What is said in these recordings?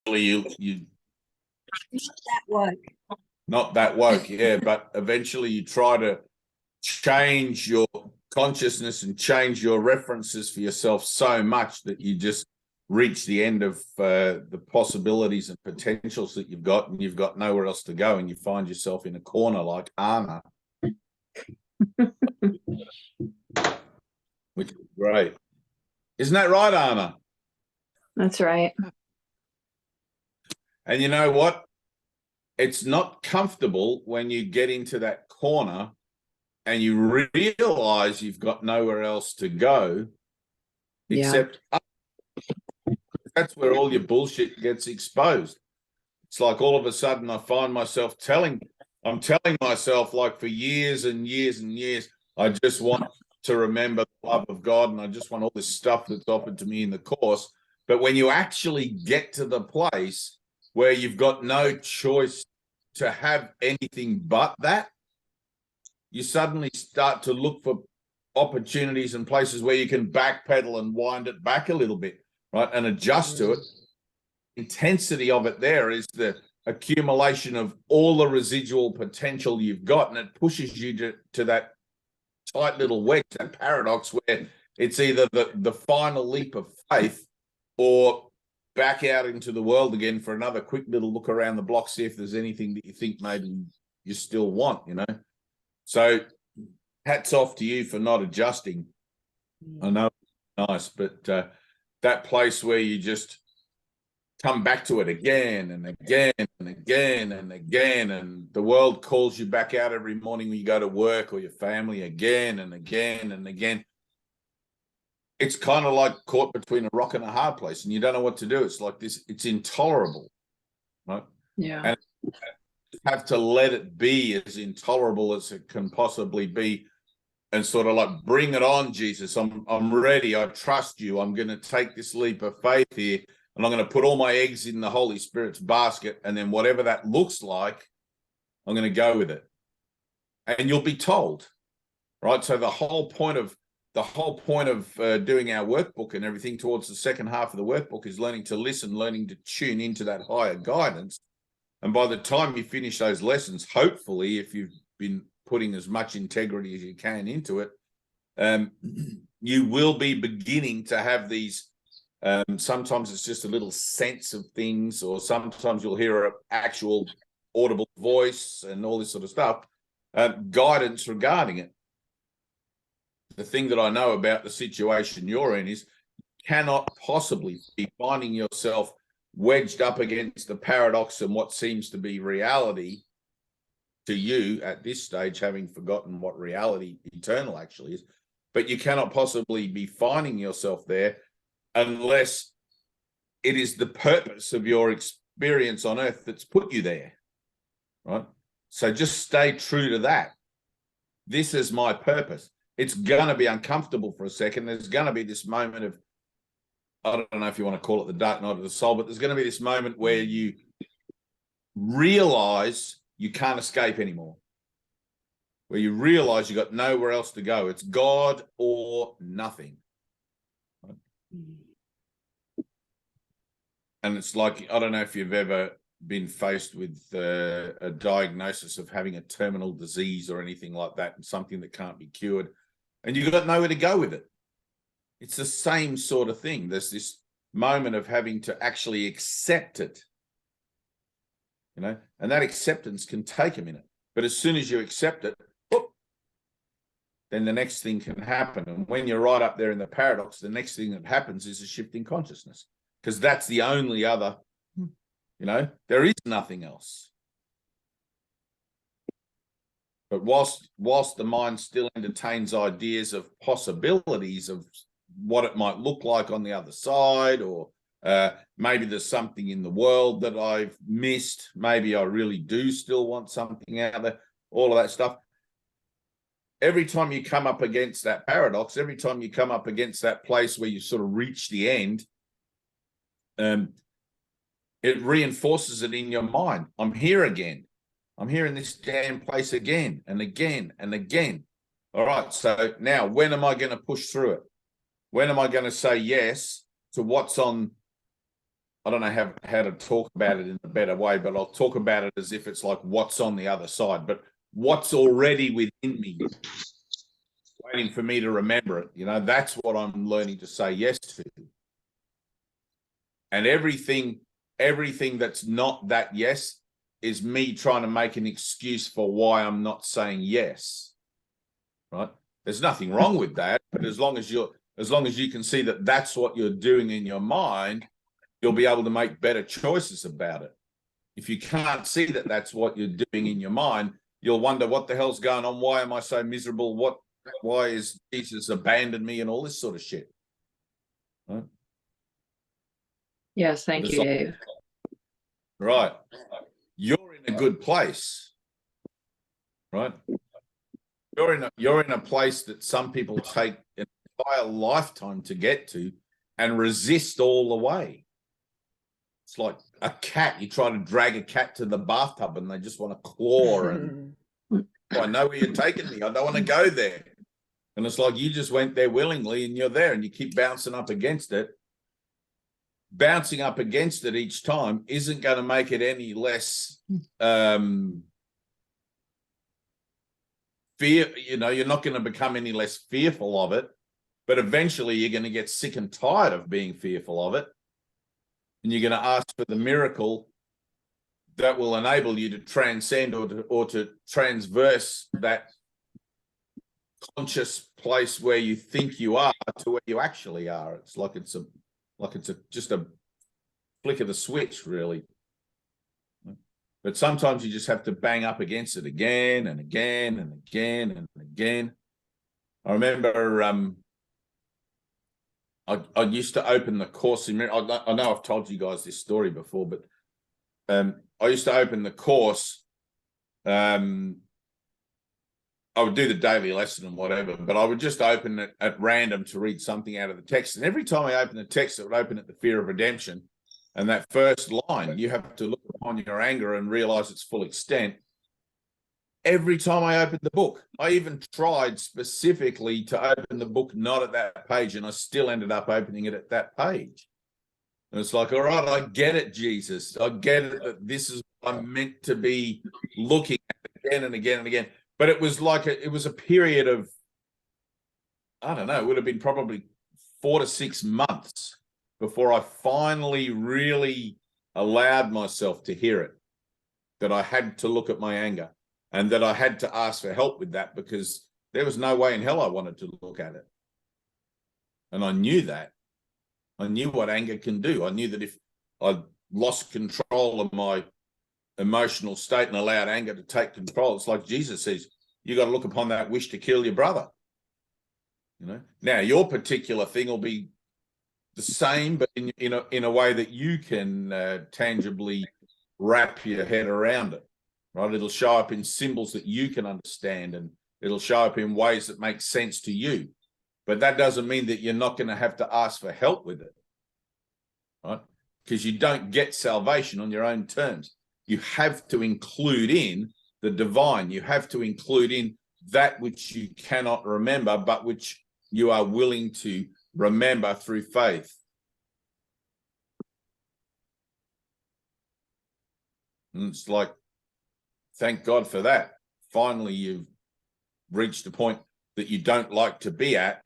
you that woke. not that woke, yeah, but eventually you try to change your consciousness and change your references for yourself so much that you just reach the end of the possibilities and potentials that you've got, and you've got nowhere else to go, and you find yourself in a corner like Anna. Which is great. Isn't that right, Anna? That's right. And you know what? It's not comfortable when you get into that corner and you realize you've got nowhere else to go except up. That's where all your bullshit gets exposed. It's like all of a sudden I find myself telling myself, like, for years and years and years, I just want to remember the love of God, and I just want all this stuff that's offered to me in the course. But when you actually get to the place where you've got no choice to have anything but that, you suddenly start to look for opportunities and places where you can backpedal and wind it back a little bit, right, and adjust to it. Intensity of it there is the accumulation of all the residual potential you've got, and it pushes you to that tight little wedge, that paradox where it's either the final leap of faith or back out into the world again for another quick little look around the block, see if there's anything that you think maybe you still want, you know. So hats off to you for not adjusting. I know it's nice, but that place where you just come back to it again and again and again and again, and the world calls you back out every morning when you go to work, or your family, again and again and again. It's kind of like caught between a rock and a hard place, and you don't know what to do. It's like this, it's intolerable, right? Yeah. And you have to let it be as intolerable as it can possibly be, and sort of like, bring it on, Jesus. I'm ready. I trust you. I'm going to take this leap of faith here, and I'm going to put all my eggs in the Holy Spirit's basket, and then whatever that looks like, I'm going to go with it. And you'll be told, right? So the whole point of doing our workbook and everything towards the second half of the workbook is learning to listen, learning to tune into that higher guidance. And by the time you finish those lessons, hopefully, if you've been putting as much integrity as you can into it, you will be beginning to have these, sometimes it's just a little sense of things, or sometimes you'll hear an actual audible voice and all this sort of stuff, guidance regarding it. The thing that I know about the situation you're in is you cannot possibly be finding yourself wedged up against the paradox and what seems to be reality to you at this stage, having forgotten what reality eternal actually is. But you cannot possibly be finding yourself there unless it is the purpose of your experience on earth that's put you there, right? So just stay true to that. This is my purpose. It's going to be uncomfortable for a second. There's going to be this moment of, I don't know if you want to call it the dark night of the soul, but there's going to be this moment where you realize you can't escape anymore, where you realize you got nowhere else to go. It's God or nothing. And it's like, I don't know if you've ever been faced with a diagnosis of having a terminal disease or anything like that, and something that can't be cured, and you've got nowhere to go with it. It's the same sort of thing. There's this moment of having to actually accept it, you know, and that acceptance can take a minute. But as soon as you accept it, whoop, then the next thing can happen. And when you're right up there in the paradox, the next thing that happens is a shift in consciousness, because that's the only other, you know, there is nothing else. But whilst the mind still entertains ideas of possibilities of what it might look like on the other side, or maybe there's something in the world that I've missed, maybe I really do still want something out there, all of that stuff. Every time you come up against that paradox, every time you come up against that place where you sort of reach the end, it reinforces it in your mind. I'm here again. I'm here in this damn place again and again and again. All right, so now when am I going to push through it? When am I going to say yes to what's on I don't know how to talk about it in a better way, but I'll talk about it as if it's like what's on the other side, but what's already within me, waiting for me to remember it. You know, that's what I'm learning to say yes to. And everything that's not that yes is me trying to make an excuse for why I'm not saying yes. Right? There's nothing wrong with that, but as long as you can see that that's what you're doing in your mind, you'll be able to make better choices about it. If you can't see that that's what you're doing in your mind, you'll wonder what the hell's going on. Why am I so miserable? Why is Jesus abandoned me and all this sort of shit? Right? Yes, thank you, Dave. Right. You're in a good place. Right? You're in a place that some people take an entire lifetime to get to and resist all the way. It's like a cat. You try to drag a cat to the bathtub and they just want to claw and I know where you're taking me. I don't want to go there. And it's like you just went there willingly and you're there and you keep bouncing up against it. Bouncing up against it each time isn't going to make it any less fear. You know, you're not going to become any less fearful of it, but eventually you're going to get sick and tired of being fearful of it. And you're going to ask for the miracle that will enable you to transcend or to transverse that conscious place where you think you are to where you actually are. It's like it's just a flick of the switch, really. But sometimes you just have to bang up against it again and again and again and again. I remember I used to open the Course in Miracles. I know I've told you guys this story before, but I used to open the Course. I would do the daily lesson and whatever, but I would just open it at random to read something out of the text. And every time I open the text, it would open at the fear of redemption. And that first line, you have to look upon your anger and realize its full extent. Every time I opened the book, I even tried specifically to open the book not at that page, and I still ended up opening it at that page. And it's like, all right, I get it, Jesus. I get it that this is what I'm meant to be looking at again and again and again. But it was like it was a period of, I don't know, it would have been probably 4 to 6 months before I finally really allowed myself to hear it, that I had to look at my anger and that I had to ask for help with that because there was no way in hell I wanted to look at it. And I knew that. I knew what anger can do. I knew that if I lost control of my emotional state and allowed anger to take control, it's like Jesus says, you got to look upon that wish to kill your brother. You know, now your particular thing will be the same, but in a way that you can tangibly wrap your head around it, right? It'll show up in symbols that you can understand, and it'll show up in ways that make sense to you. But that doesn't mean that you're not going to have to ask for help with it, right? Because you don't get salvation on your own terms. You have to include in the divine. You have to include in that which you cannot remember, but which you are willing to remember through faith. And it's like, thank God for that. Finally, you've reached a point that you don't like to be at,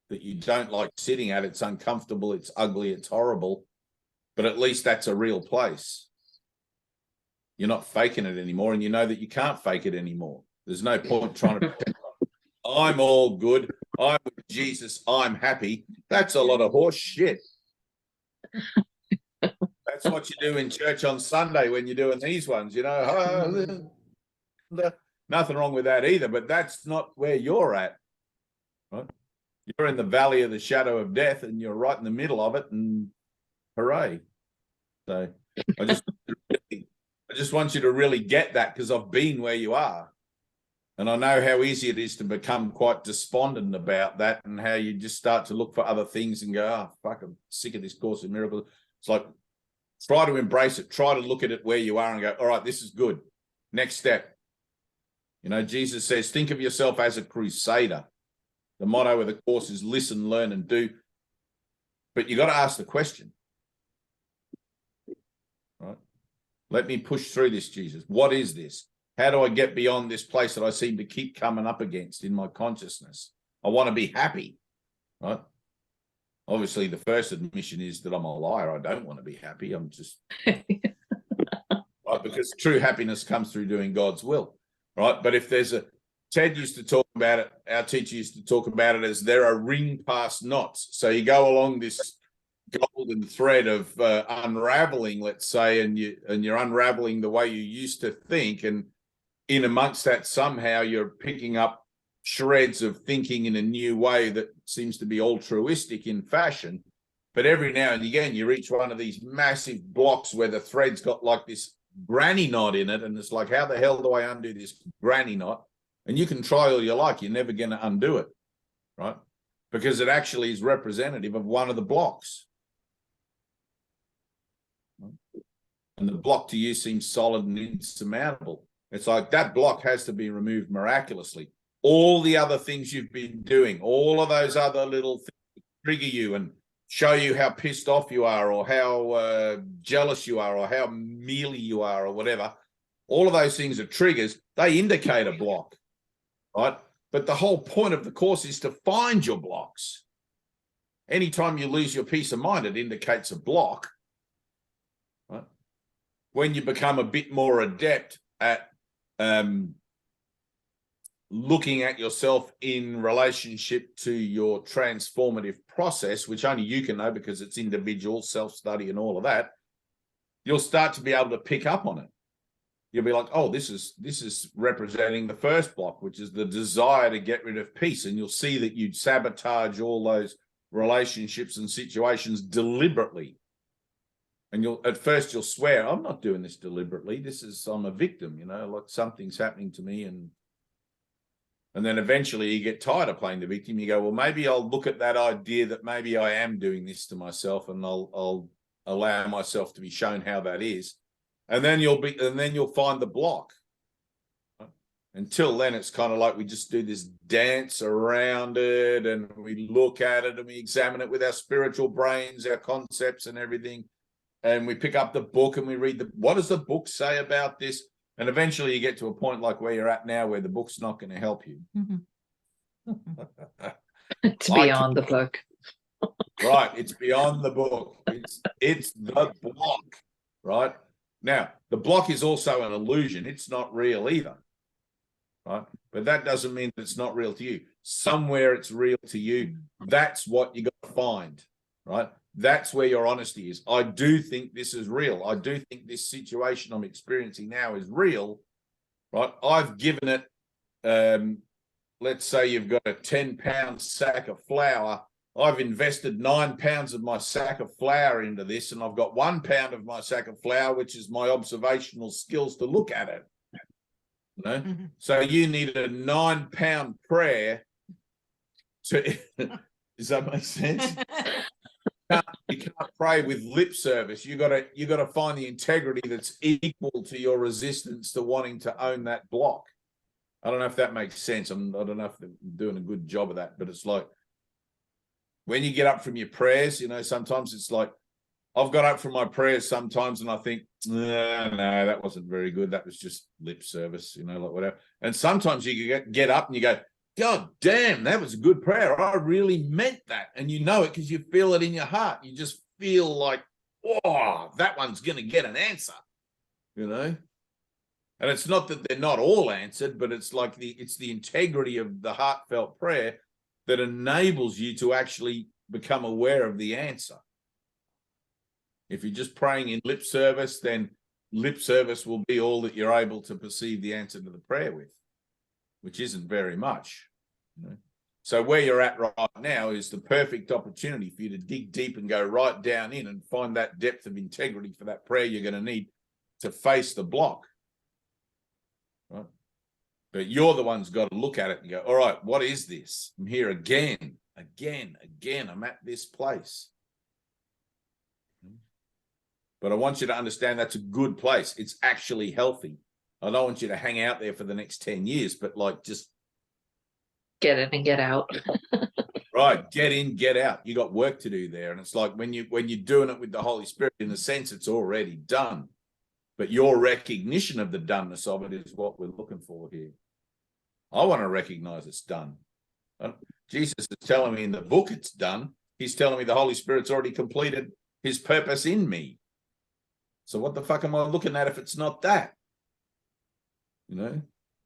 that you don't like sitting at. It's uncomfortable, it's ugly, it's horrible, but at least that's a real place. You're not faking it anymore, and you know that you can't fake it anymore. There's no point trying to pretend, I'm all good, I'm with Jesus, I'm happy. That's a lot of horse shit. That's what you do in church on Sunday when you're doing these ones, you know. Nothing wrong with that either, but that's not where you're at, right? You're in the valley of the shadow of death, and you're right in the middle of it, and hooray. So I just want you to really get that, because I've been where you are. And I know how easy it is to become quite despondent about that, and how you just start to look for other things and go, oh, fuck, I'm sick of this Course in Miracles. It's like, try to embrace it. Try to look at it where you are and go, all right, this is good. Next step. You know, Jesus says, think of yourself as a crusader. The motto of the Course is listen, learn, and do. But you got to ask the question, right? Let me push through this, Jesus. What is this? How do I get beyond this place that I seem to keep coming up against in my consciousness? I want to be happy, right? Obviously, the first admission is that I'm a liar. I don't want to be happy. I'm just, right? Because true happiness comes through doing God's will, right? But if there's Ted used to talk about it, our teacher used to talk about it as there are ring past knots. So you go along this golden thread of unraveling, let's say, and you're unraveling the way you used to think, and in amongst that somehow you're picking up shreds of thinking in a new way that seems to be altruistic in fashion. But every now and again you reach one of these massive blocks where the thread's got like this granny knot in it, and it's like, how the hell do I undo this granny knot? And you can try all you like, you're never going to undo it, right? Because it actually is representative of one of the blocks. And the block to you seems solid and insurmountable. It's like that block has to be removed miraculously. All the other things you've been doing, all of those other little things that trigger you and show you how pissed off you are, or how jealous you are, or how mealy you are, or whatever, all of those things are triggers. They indicate a block, right? But the whole point of the course is to find your blocks. Anytime you lose your peace of mind, it indicates a block, right? When you become a bit more adept at looking at yourself in relationship to your transformative process, which only you can know because it's individual, self-study and all of that, you'll start to be able to pick up on it. You'll be like, oh, this is representing the first block, which is the desire to get rid of peace. And you'll see that you'd sabotage all those relationships and situations deliberately. And at first you'll swear, I'm not doing this deliberately. I'm a victim, like something's happening to me. And then eventually you get tired of playing the victim. You go, well, maybe I'll look at that idea that maybe I am doing this to myself, and I'll allow myself to be shown how that is. And then you'll find the block. Until then, it's kind of like we just do this dance around it, and we look at it and we examine it with our spiritual brains, our concepts and everything. And we pick up the book and we read what does the book say about this? And eventually you get to a point like where you're at now, where the book's not going to help you. It's beyond the book. Right. It's beyond the book. It's the block, right? Now, the block is also an illusion. It's not real either, right? But that doesn't mean that it's not real to you. Somewhere it's real to you. That's what you got to find, right? That's where your honesty is. I do think this is real. I do think this situation I'm experiencing now is real, right? I've given it, let's say you've got a 10-pound sack of flour. I've invested 9 pounds of my sack of flour into this, and I've got 1 pound of my sack of flour, which is my observational skills to look at it. So you need a 9-pound prayer to, does that make sense? You can't pray with lip service. You got to find the integrity that's equal to your resistance to wanting to own that block. I don't know if that makes sense. I don't know if I'm doing a good job of that, but it's like when you get up from your prayers, sometimes it's like I've got up from my prayers sometimes and I think, no, that wasn't very good. That was just lip service, like whatever. And sometimes you get up and you go, God damn, that was a good prayer. I really meant that. And you know it because you feel it in your heart. You just feel like, oh, that one's going to get an answer, And it's not that they're not all answered, but it's like it's the integrity of the heartfelt prayer that enables you to actually become aware of the answer. If you're just praying in lip service, then lip service will be all that you're able to perceive the answer to the prayer with, which isn't very much. So where you're at right now is the perfect opportunity for you to dig deep and go right down in and find that depth of integrity for that prayer you're going to need to face the block. Right? But you're the one's got to look at it and go, all right, what is this? I'm here again. I'm at this place. But I want you to understand that's a good place. It's actually healthy. I don't want you to hang out there for the next 10 years, but just get in and get out. Right, get in, get out. You got work to do there. And it's like when you're doing it with the Holy Spirit, in a sense, it's already done. But your recognition of the doneness of it is what we're looking for here. I want to recognize it's done. Jesus is telling me in the book it's done. He's telling me the Holy Spirit's already completed his purpose in me. So what the fuck am I looking at if it's not that? You know,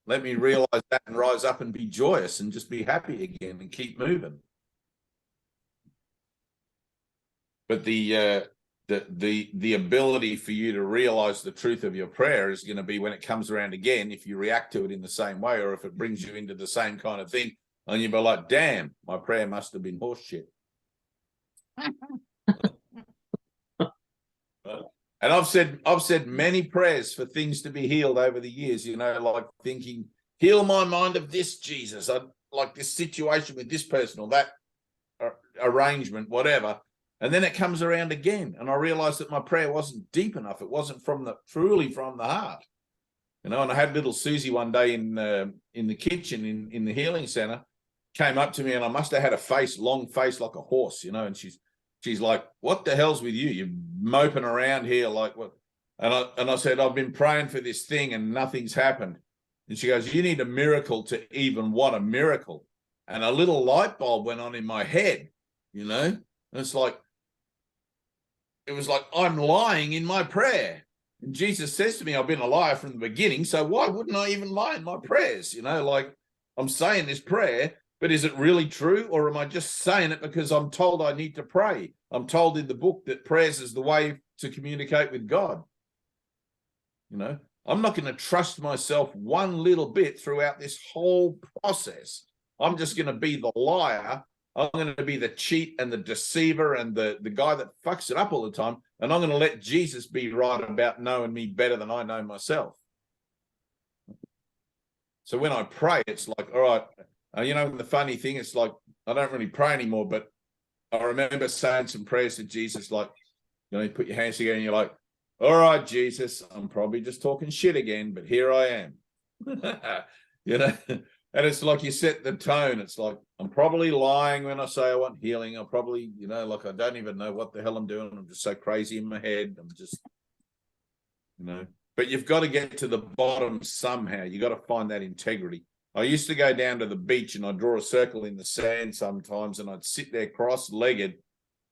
let me realize that and rise up and be joyous and just be happy again and keep moving. But the ability for you to realize the truth of your prayer is going to be when it comes around again, if you react to it in the same way, or if it brings you into the same kind of thing, and you'll be like, damn, my prayer must have been horseshit. And I've said many prayers for things to be healed over the years, you know, like thinking, heal my mind of this, Jesus. I like this situation with this person or that arrangement, whatever. And then it comes around again, and I realized that my prayer wasn't deep enough. It wasn't truly from the heart, you know. And I had little Susie one day in the kitchen in the healing center, came up to me, and I must have had a long face like a horse, you know. And she's like, "What the hell's with you? You're moping around here like what?" And I said, "I've been praying for this thing, and nothing's happened." And she goes, "You need a miracle to even want a miracle." And a little light bulb went on in my head, you know. And it's like, it was like I'm lying in my prayer. And Jesus says to me, I've been a liar from the beginning, so why wouldn't I even lie in my prayers? You know, like I'm saying this prayer, but is it really true? Or am I just saying it because I'm told I need to pray? I'm told in the book that prayers is the way to communicate with God. You know, I'm not going to trust myself one little bit throughout this whole process. I'm just going to be the liar. I'm going to be the cheat and the deceiver and the guy that fucks it up all the time. And I'm going to let Jesus be right about knowing me better than I know myself. So when I pray, it's like, all right, you know, the funny thing, it's like, I don't really pray anymore, but I remember saying some prayers to Jesus, like, you know, you put your hands together and you're like, all right, Jesus, I'm probably just talking shit again, but here I am. You know, and it's like you set the tone. It's like, I'm probably lying when I say I want healing. I'm probably, you know, like I don't even know what the hell I'm doing. I'm just so crazy in my head. I'm just, you know, but you've got to get to the bottom somehow. You got to find that integrity. I used to go down to the beach and I'd draw a circle in the sand sometimes, and I'd sit there cross-legged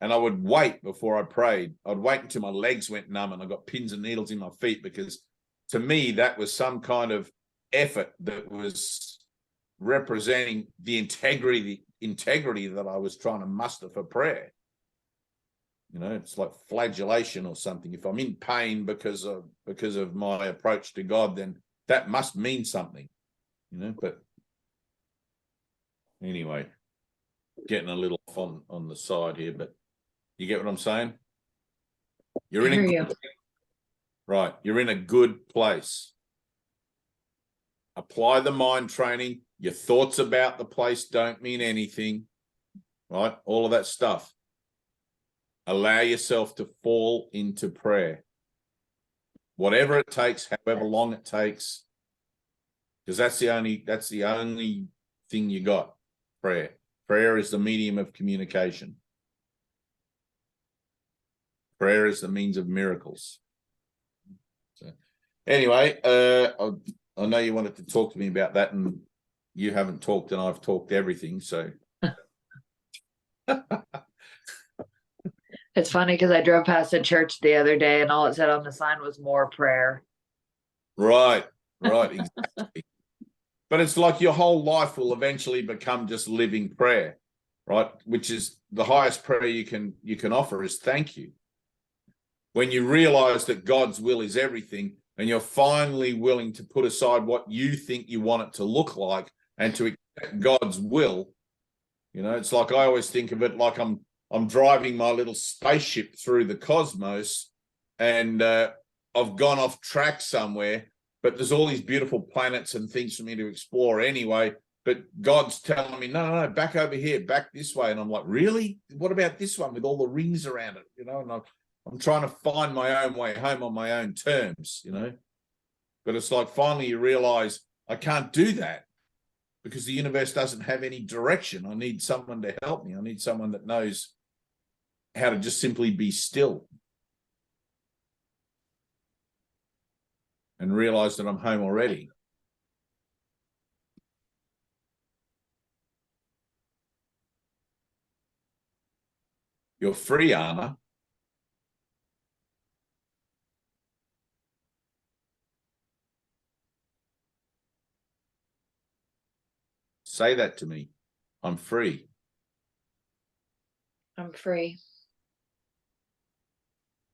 and I would wait before I prayed. I'd wait until my legs went numb and I got pins and needles in my feet, because to me, that was some kind of effort that was representing the integrity that I was trying to muster for prayer. You know, it's like flagellation or something. If I'm in pain because of my approach to God, then that must mean something, you know. But anyway, getting a little off on the side here, but you get what I'm saying? You're in a good, right. You're in a good place. Apply the mind training. Your thoughts about the place don't mean anything, right? All of that stuff. Allow yourself to fall into prayer. Whatever it takes, however long it takes, because that's the only thing you got. Prayer. Prayer is the medium of communication. Prayer is the means of miracles. So, anyway, I know you wanted to talk to me about that, and you haven't talked, and I've talked everything. So it's funny because I drove past a church the other day, and all it said on the sign was more prayer. Right, exactly. But it's like your whole life will eventually become just living prayer, right? Which is the highest prayer you can offer is thank you. When you realize that God's will is everything, and you're finally willing to put aside what you think you want it to look like and to accept God's will, you know, it's like I always think of it like I'm driving my little spaceship through the cosmos, and I've gone off track somewhere, but there's all these beautiful planets and things for me to explore anyway. But God's telling me, no, back over here, back this way. And I'm like, really? What about this one with all the rings around it? You know, and I'm trying to find my own way home on my own terms, you know. But it's like finally you realize I can't do that. because the universe doesn't have any direction. I need someone to help me. I need someone that knows how to just simply be still and realize that I'm home already. You're free, Anna. Say that to me. I'm free. I'm free.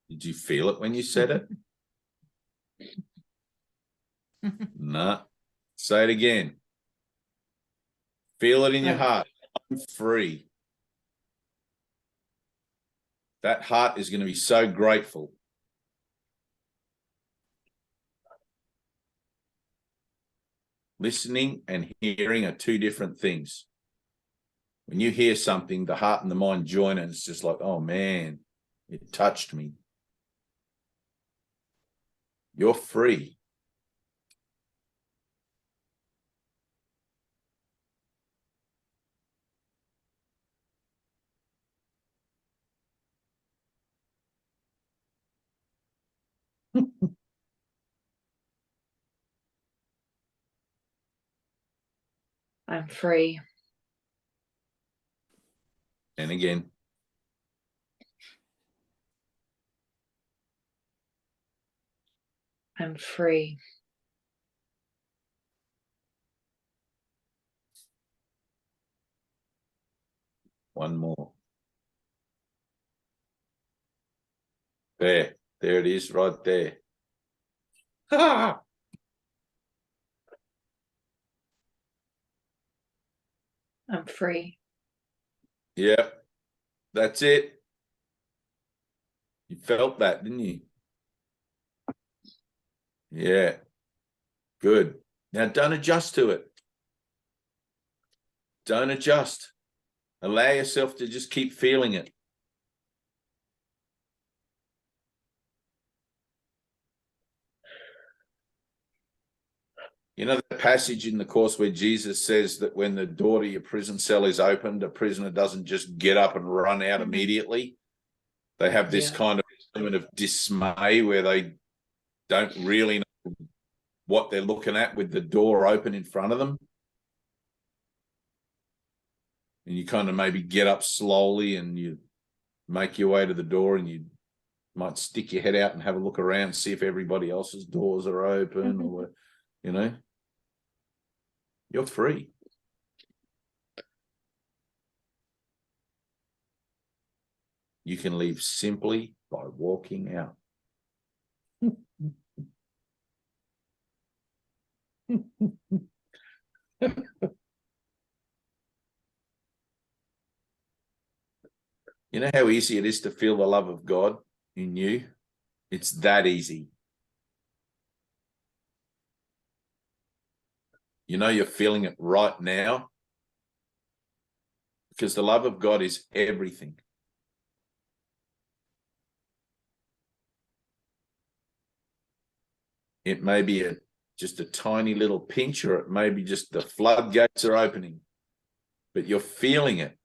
Did you feel it when you said it? Nah. Say it again. Feel it in your heart. I'm free. That heart is going to be so grateful. Listening and hearing are two different things. When you hear something, the heart and the mind join, and it's just like, oh man, it touched me. You're free. I'm free. And again, I'm free. one more. There it is right there. Ah! I'm free. Yep, that's it. You felt that, didn't you? Yeah, good. Now don't adjust to it. Don't adjust. Allow yourself to just keep feeling it. You know the passage in the Course where Jesus says that when the door to your prison cell is opened, a prisoner doesn't just get up and run out immediately. They have this kind of element of dismay where they don't really know what they're looking at with the door open in front of them. And you kind of maybe get up slowly and you make your way to the door, and you might stick your head out and have a look around, see if everybody else's doors are open or, you know, you're free. You can leave simply by walking out. You know how easy it is to feel the love of God in you? It's that easy. You know you're feeling it right now because the love of God is everything. It may be just a tiny little pinch, or it may be just the floodgates are opening, but you're feeling it.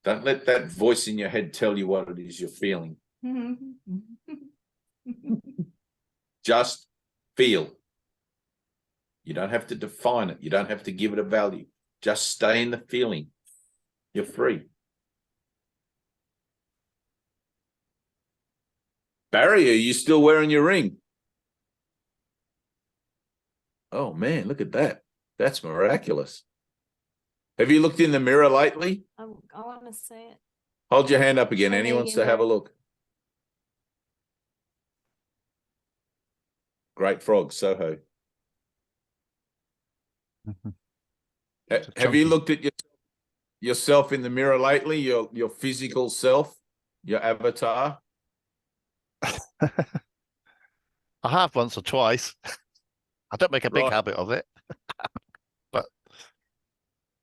Don't let that voice in your head tell you what it is you're feeling. Just feel. You don't have to define it. You don't have to give it a value. Just stay in the feeling. You're free. Barry, are you still wearing your ring? Oh, man, look at that. That's miraculous. Have you looked in the mirror lately? I want to say it. Hold your hand up again. Show me Anyone wants again, to have a Barry. look? Great frog, Soho. Have you looked at yourself in the mirror lately? Your physical self, your avatar? I have once or twice. I don't make a big Right. habit of it, but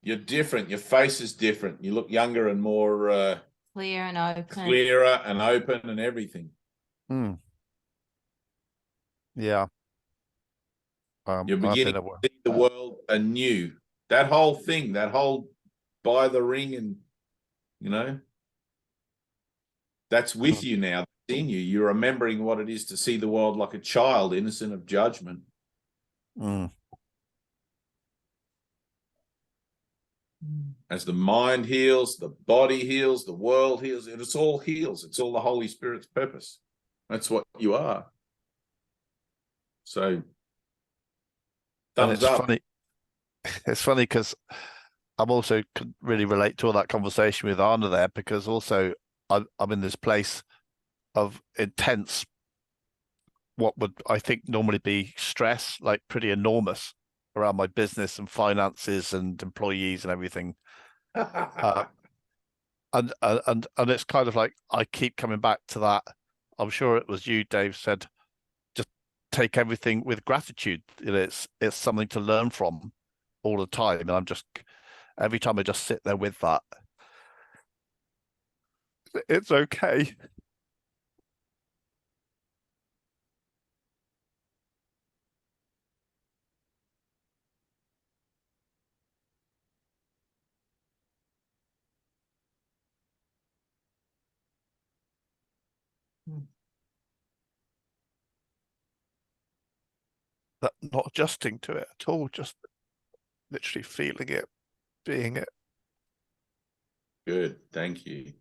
You're different. Your face is different. You look younger and more Clear and open. clearer and open and everything. yeah. You're I've been beginning aware. to see anew. That whole thing, that whole buy the ring and, you know, that's with you now, in you. You're remembering what it is to see the world like a child, innocent of judgment. As the mind heals, the body heals, the world heals, it all heals. It's all the Holy Spirit's purpose. That's what you are. So, thumbs up. Funny. It's funny because I'm also could really relate to all that conversation with Anna there, because also I'm in this place of intense, what would I think normally be stress, like pretty enormous around my business and finances and employees and everything. And it's kind of like I keep coming back to that. I'm sure it was you, Dave, said just take everything with gratitude. You know, it's something to learn from all the time. And I'm just every time I just sit there with that, it's okay. That not adjusting to it at all, just literally feeling it, being it. Good, thank you.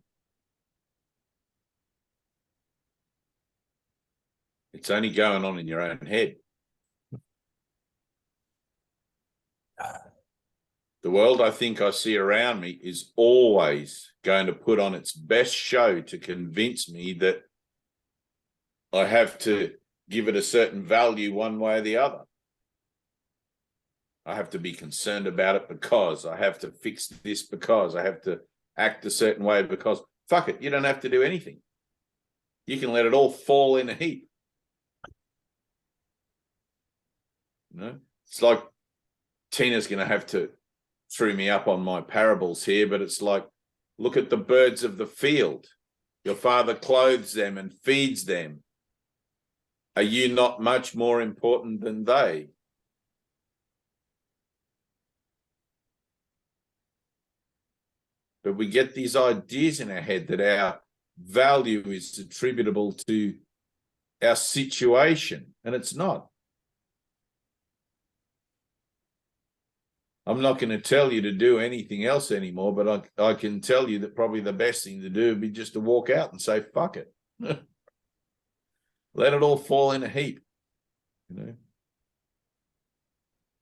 It's only going on in your own head. The world I think I see around me is always going to put on its best show to convince me that I have to give it a certain value one way or the other. I have to be concerned about it because I have to fix this, because I have to act a certain way, because fuck it, you don't have to do anything. You can let it all fall in a heap. You know, it's like Tina's going to have to throw me up on my parables here, but it's like, look at the birds of the field. Your father clothes them and feeds them. Are you not much more important than they? But we get these ideas in our head that our value is attributable to our situation, and it's not. I'm not going to tell you to do anything else anymore, but I can tell you that probably the best thing to do would be just to walk out and say, fuck it. Let it all fall in a heap. You know,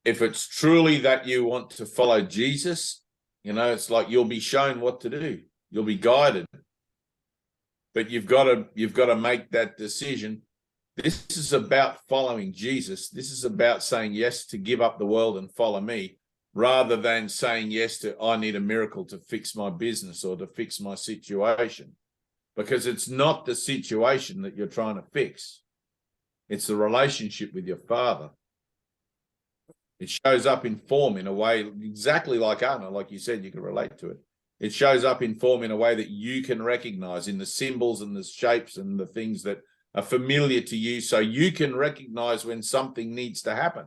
if it's truly that you want to follow Jesus, you know, it's like you'll be shown what to do. You'll be guided. But you've got to make that decision. This is about following Jesus. This is about saying yes to give up the world and follow me, rather than saying yes to, I need a miracle to fix my business or to fix my situation. Because it's not the situation that you're trying to fix. It's the relationship with your Father. It shows up in form in a way exactly like Anna, like you said, you can relate to it. It shows up in form in a way that you can recognize in the symbols and the shapes and the things that are familiar to you, so you can recognize when something needs to happen.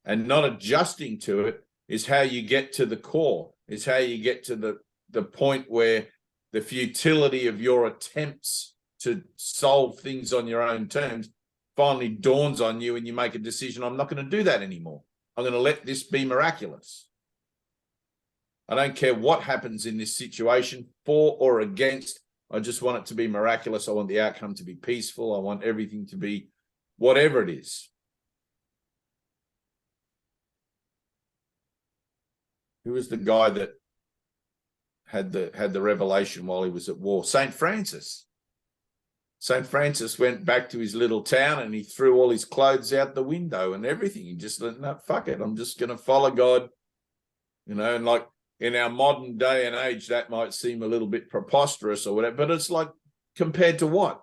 And not adjusting to it is how you get to the core, is how you get to the point where the futility of your attempts to solve things on your own terms finally dawns on you, and you make a decision, I'm not going to do that anymore. I'm going to let this be miraculous. I don't care what happens in this situation, for or against. I just want it to be miraculous. I want the outcome to be peaceful. I want everything to be whatever it is. Who was the guy that had the revelation while he was at war? St. Francis. St. Francis went back to his little town and he threw all his clothes out the window and everything. He just said, no, fuck it. I'm just going to follow God. You know, and like in our modern day and age, that might seem a little bit preposterous or whatever, but it's like, compared to what?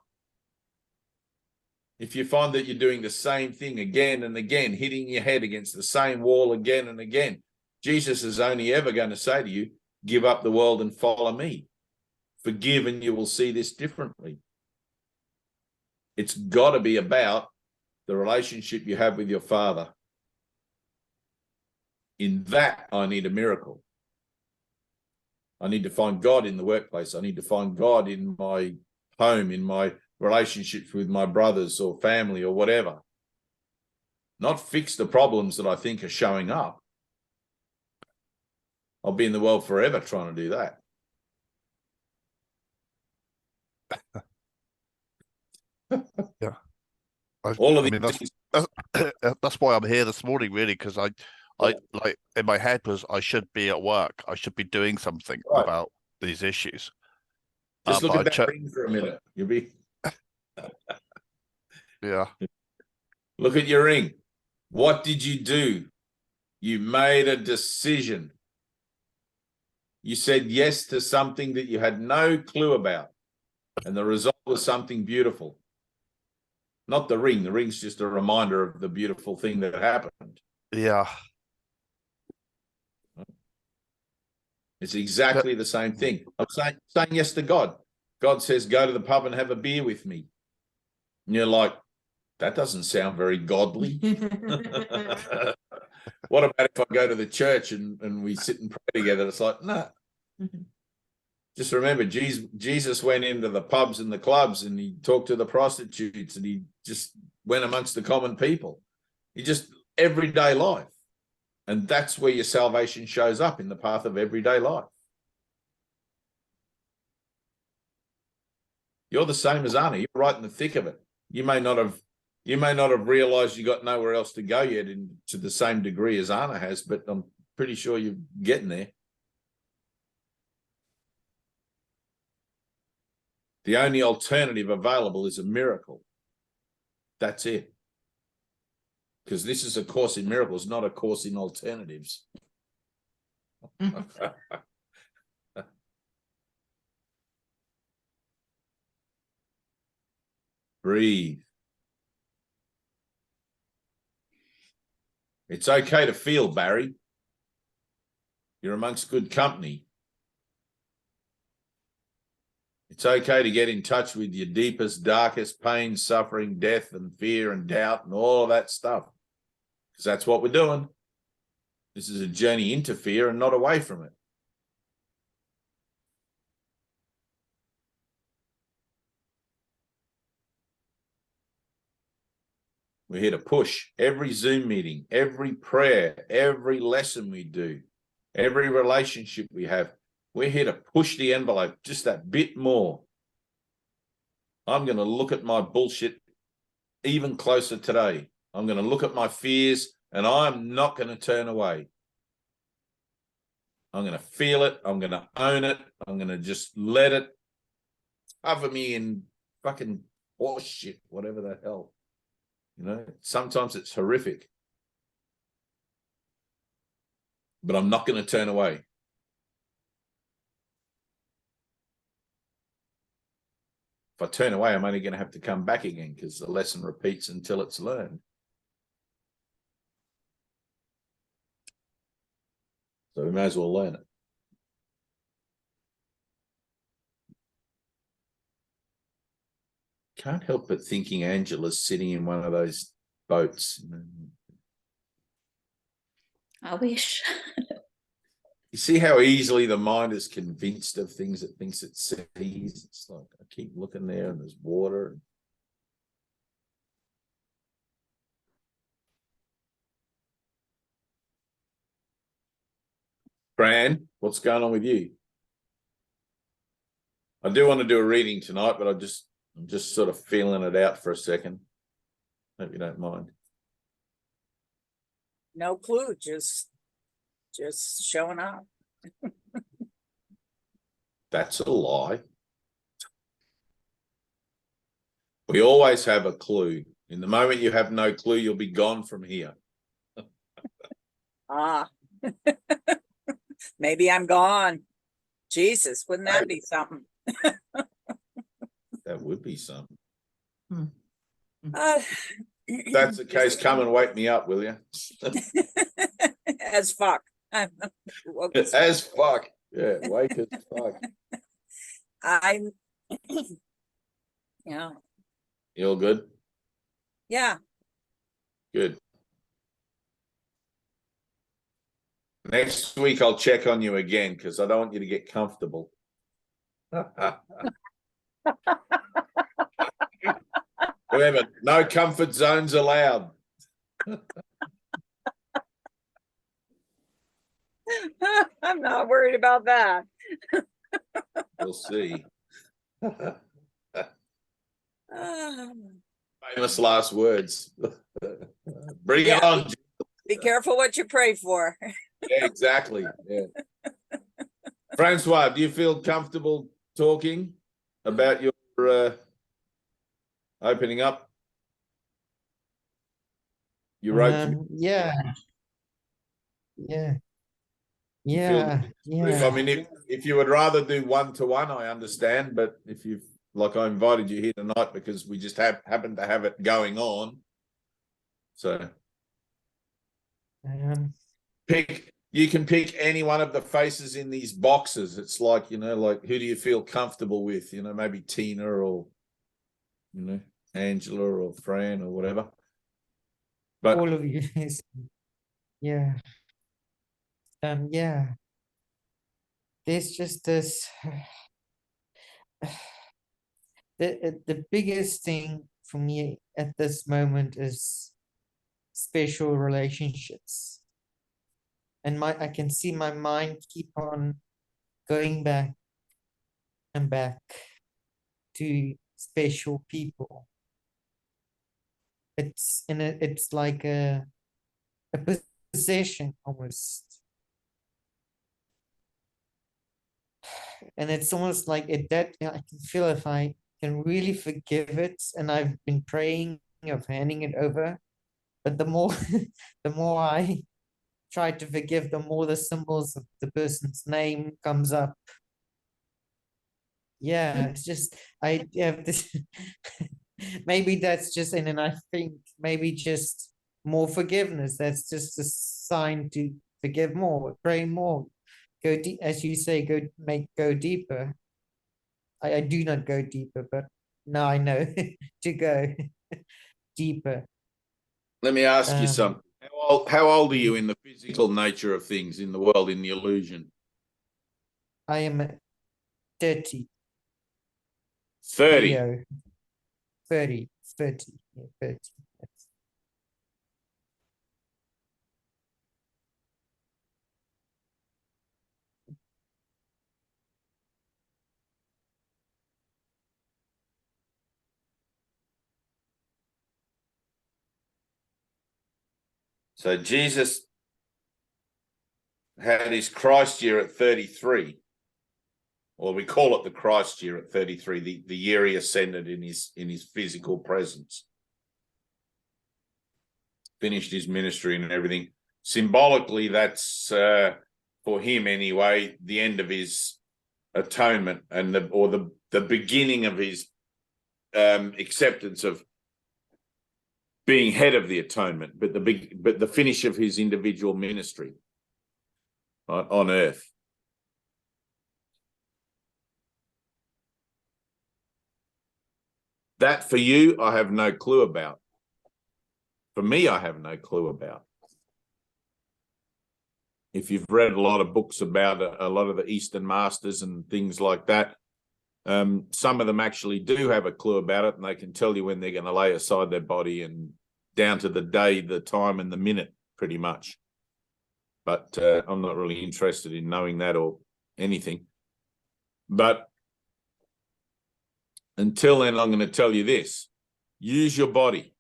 If you find that you're doing the same thing again and again, hitting your head against the same wall again and again, Jesus is only ever going to say to you, give up the world and follow me. Forgive and you will see this differently. It's got to be about the relationship you have with your Father. In that, I need a miracle. I need to find God in the workplace. I need to find God in my home, in my relationships with my brothers or family or whatever. Not fix the problems that I think are showing up. I'll be in the world forever trying to do that. Yeah. All of I mean, these that's why I'm here this morning, really, because I like in my head was I should be at work. I should be doing something Right. about these issues. Just look but at that ring for a minute. You'll be yeah. look at your ring. What did you do? You made a decision. You said yes to something that you had no clue about. And the result was something beautiful. Not the ring. The ring's just a reminder of the beautiful thing that happened. Yeah. It's exactly the same thing. I'm saying yes to God. God says, go to the pub and have a beer with me. And you're like, that doesn't sound very godly. What about if I go to the church and we sit and pray together? It's like, no. Just remember, Jesus went into the pubs and the clubs and he talked to the prostitutes and he just went amongst the common people. He just everyday life. And that's where your salvation shows up, in the path of everyday life. You're the same as Anna. You're right in the thick of it. You may not have realized you got nowhere else to go yet to the same degree as Anna has, but I'm pretty sure you're getting there. The only alternative available is a miracle. That's it. Because this is a course in miracles, not a course in alternatives. Breathe. It's okay to feel, Barry. You're amongst good company. It's okay to get in touch with your deepest, darkest pain, suffering, death, and fear and doubt and all of that stuff. Because that's what we're doing. This is a journey into fear and not away from it. We're here to push every Zoom meeting, every prayer, every lesson we do, every relationship we have. We're here to push the envelope just that bit more. I'm going to look at my bullshit even closer today. I'm going to look at my fears and I'm not going to turn away. I'm going to feel it. I'm going to own it. I'm going to just let it cover me in fucking horse shit, whatever the hell. You know, sometimes it's horrific. But I'm not going to turn away. If I turn away, I'm only going to have to come back again because the lesson repeats until it's learned. So we may as well learn it. Can't help but thinking Angela's sitting in one of those boats. I wish. You see how easily the mind is convinced of things it thinks it sees? It's like, I keep looking there and there's water. Fran, what's going on with you? I do want to do a reading tonight, but I'm just sort of feeling it out for a second. Hope you don't mind. No clue, just showing up. That's a lie. We always have a clue. In the moment you have no clue, you'll be gone from here. Ah, maybe I'm gone. Jesus, wouldn't that be something? That would be something. Uh, If that's the case, come and wake me up, will you? as fuck. As fuck. Yeah, wake as fuck. I'm, yeah, You all good? yeah. Good. Next week I'll check on you again because I don't want you to get comfortable. Remember, no comfort zones allowed. I'm not worried about that. We'll see. Ah, Famous last words. Bring Yeah. it on. be careful what you pray for. Yeah, exactly. Yeah. Francois, do you feel comfortable talking about your opening up? You wrote to me. Yeah. Feel- Yeah. I mean, if you would rather do one-to-one, I understand, but if you've like I invited you here tonight because we just happen to have it going on. So you can pick any one of the faces in these boxes. It's like, like who do you feel comfortable with? Maybe Tina or Angela or Fran or whatever. But all of you. Yeah. Yeah. There's just this the biggest thing for me at this moment is special relationships. And I can see my mind keep on going back and back to special people. It's like a possession almost. And it's almost like I can feel if I can really forgive it, and I've been praying of handing it over, but the more the more I try to forgive, the more the symbols of the person's name comes up. Yeah, it's just I have this maybe that's just, and I think maybe just more forgiveness. That's just a sign to forgive more, pray more, go deep, as you say, go deeper. I do not go deeper, but now I know to go deeper. let me ask you something. How old are you in the physical nature of things in the world, in the illusion? I am 30. 30. Yeah, 30. Yeah, 30. Yes. So Jesus had his Christ year at 33. Or we call it the Christ year at 33, the year he ascended in his physical presence. Finished his ministry and everything. Symbolically, that's for him anyway, the end of his atonement and the beginning of his acceptance of being head of the atonement, but the finish of his individual ministry, right, on earth. That for you, I have no clue about. For me, I have no clue about. If you've read a lot of books about a lot of the Eastern masters and things like that, some of them actually do have a clue about it, and they can tell you when they're going to lay aside their body and down to the day, the time, and the minute, pretty much. But I'm not really interested in knowing that or anything. But until then, I'm going to tell you this. Use your body.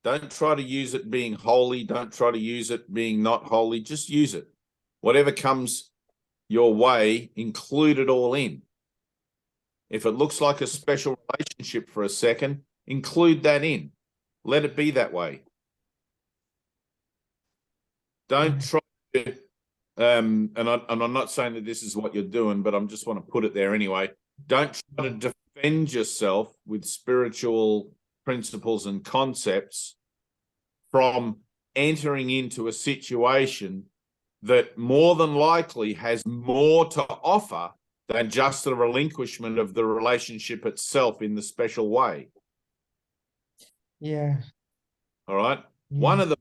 Don't try to use it being holy. Don't try to use it being not holy. Just use it. Whatever comes your way, include it all in. If it looks like a special relationship for a second, include that in. Let it be that way. Don't try to, and I'm not saying that this is what you're doing, but I just want to put it there anyway. Don't try to defend yourself with spiritual principles and concepts from entering into a situation that more than likely has more to offer than just the relinquishment of the relationship itself in the special way. Yeah. All right. Yeah. One of the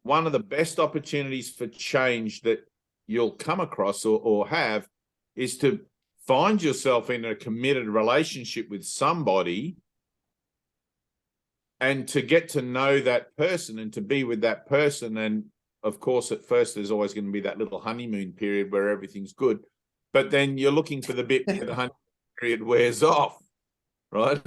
one of the best opportunities for change that you'll come across or have is to find yourself in a committed relationship with somebody and to get to know that person and to be with that person. And of course, at first, there's always going to be that little honeymoon period where everything's good. But then you're looking for the bit where the honeymoon period wears off, right?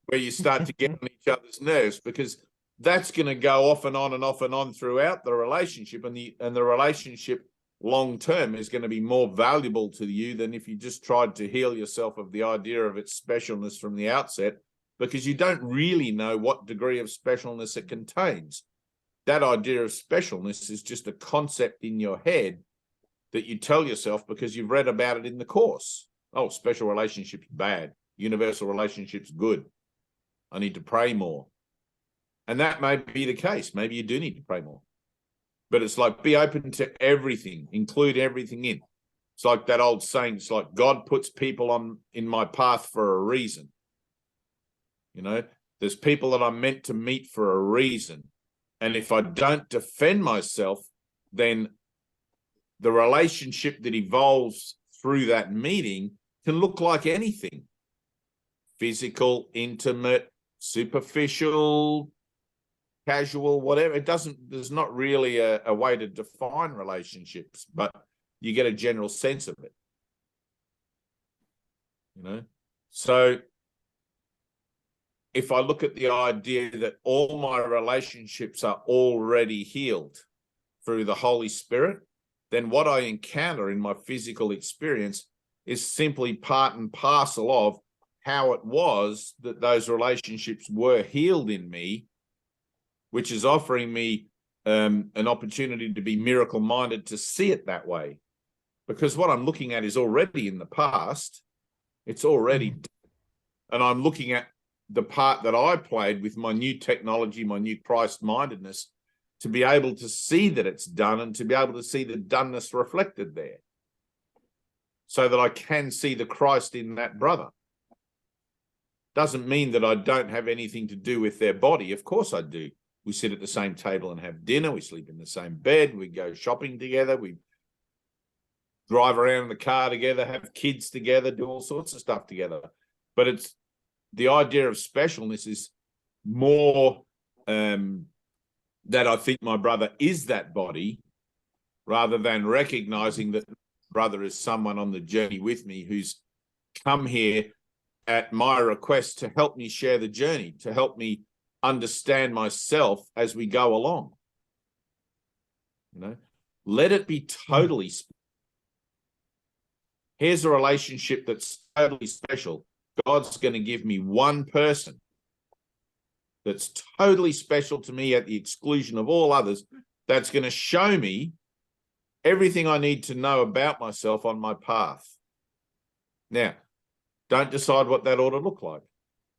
Where you start to get on each other's nerves, because that's going to go off and on and off and on throughout the relationship. And the relationship long term is going to be more valuable to you than if you just tried to heal yourself of the idea of its specialness from the outset, because you don't really know what degree of specialness it contains. That idea of specialness is just a concept in your head that you tell yourself because you've read about it in the course. Oh, special relationship's bad. Universal relationship's good. I need to pray more. And that may be the case. Maybe you do need to pray more. But it's like, be open to everything, include everything in. It's like that old saying, it's like God puts people in my path for a reason. You know, there's people that I'm meant to meet for a reason. And if I don't defend myself, then the relationship that evolves through that meeting can look like anything. Physical, intimate, superficial, casual, whatever. There's not really a way to define relationships, but you get a general sense of it. You know? So if I look at the idea that all my relationships are already healed through the Holy Spirit, then what I encounter in my physical experience is simply part and parcel of how it was that those relationships were healed in me, which is offering me an opportunity to be miracle-minded to see it that way. Because what I'm looking at is already in the past. It's already done. And I'm looking at the part that I played with my new technology, my new Christ-mindedness, to be able to see that it's done and to be able to see the doneness reflected there so that I can see the Christ in that brother. Doesn't mean that I don't have anything to do with their body. Of course I do. We sit at the same table and have dinner. We sleep in the same bed. We go shopping together. We drive around in the car together, have kids together, do all sorts of stuff together. But it's the idea of specialness is more that I think my brother is that body, rather than recognizing that brother is someone on the journey with me who's come here at my request to help me share the journey, to help me understand myself as we go along. You know, let it be totally. Here's a relationship that's totally special. God's going to give me one person that's totally special to me at the exclusion of all others, that's going to show me everything I need to know about myself on my path. Now, don't decide what that ought to look like.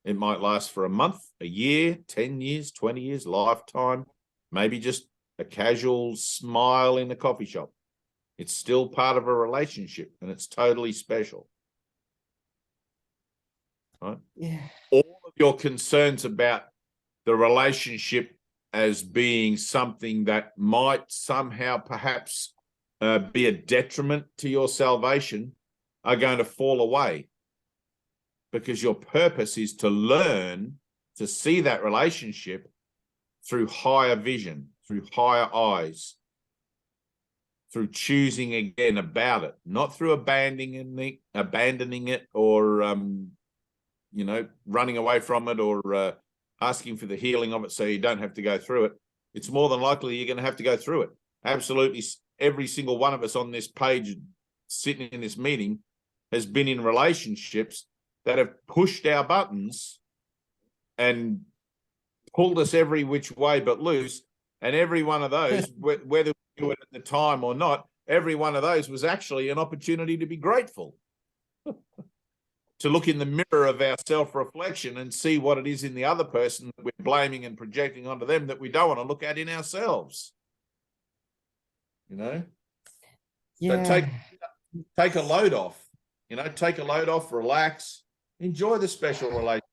It might last for a month, a year, 10 years, 20 years, lifetime, maybe just a casual smile in a coffee shop. It's still part of a relationship and it's totally special. Right? Yeah. All of your concerns about the relationship as being something that might somehow perhaps be a detriment to your salvation are going to fall away, because your purpose is to learn to see that relationship through higher vision, through higher eyes, through choosing again about it, not through abandoning it or you know, running away from it or asking for the healing of it so you don't have to go through it. It's more than likely you're going to have to go through it. Absolutely every single one of us on this page sitting in this meeting has been in relationships that have pushed our buttons and pulled us every which way but loose. And every one of those, whether we do it at the time or not, every one of those was actually an opportunity to be grateful. To look in the mirror of our self-reflection and see what it is in the other person that we're blaming and projecting onto them that we don't want to look at in ourselves. You know? Yeah. So take a load off. You know, take a load off, relax, enjoy the special relationship.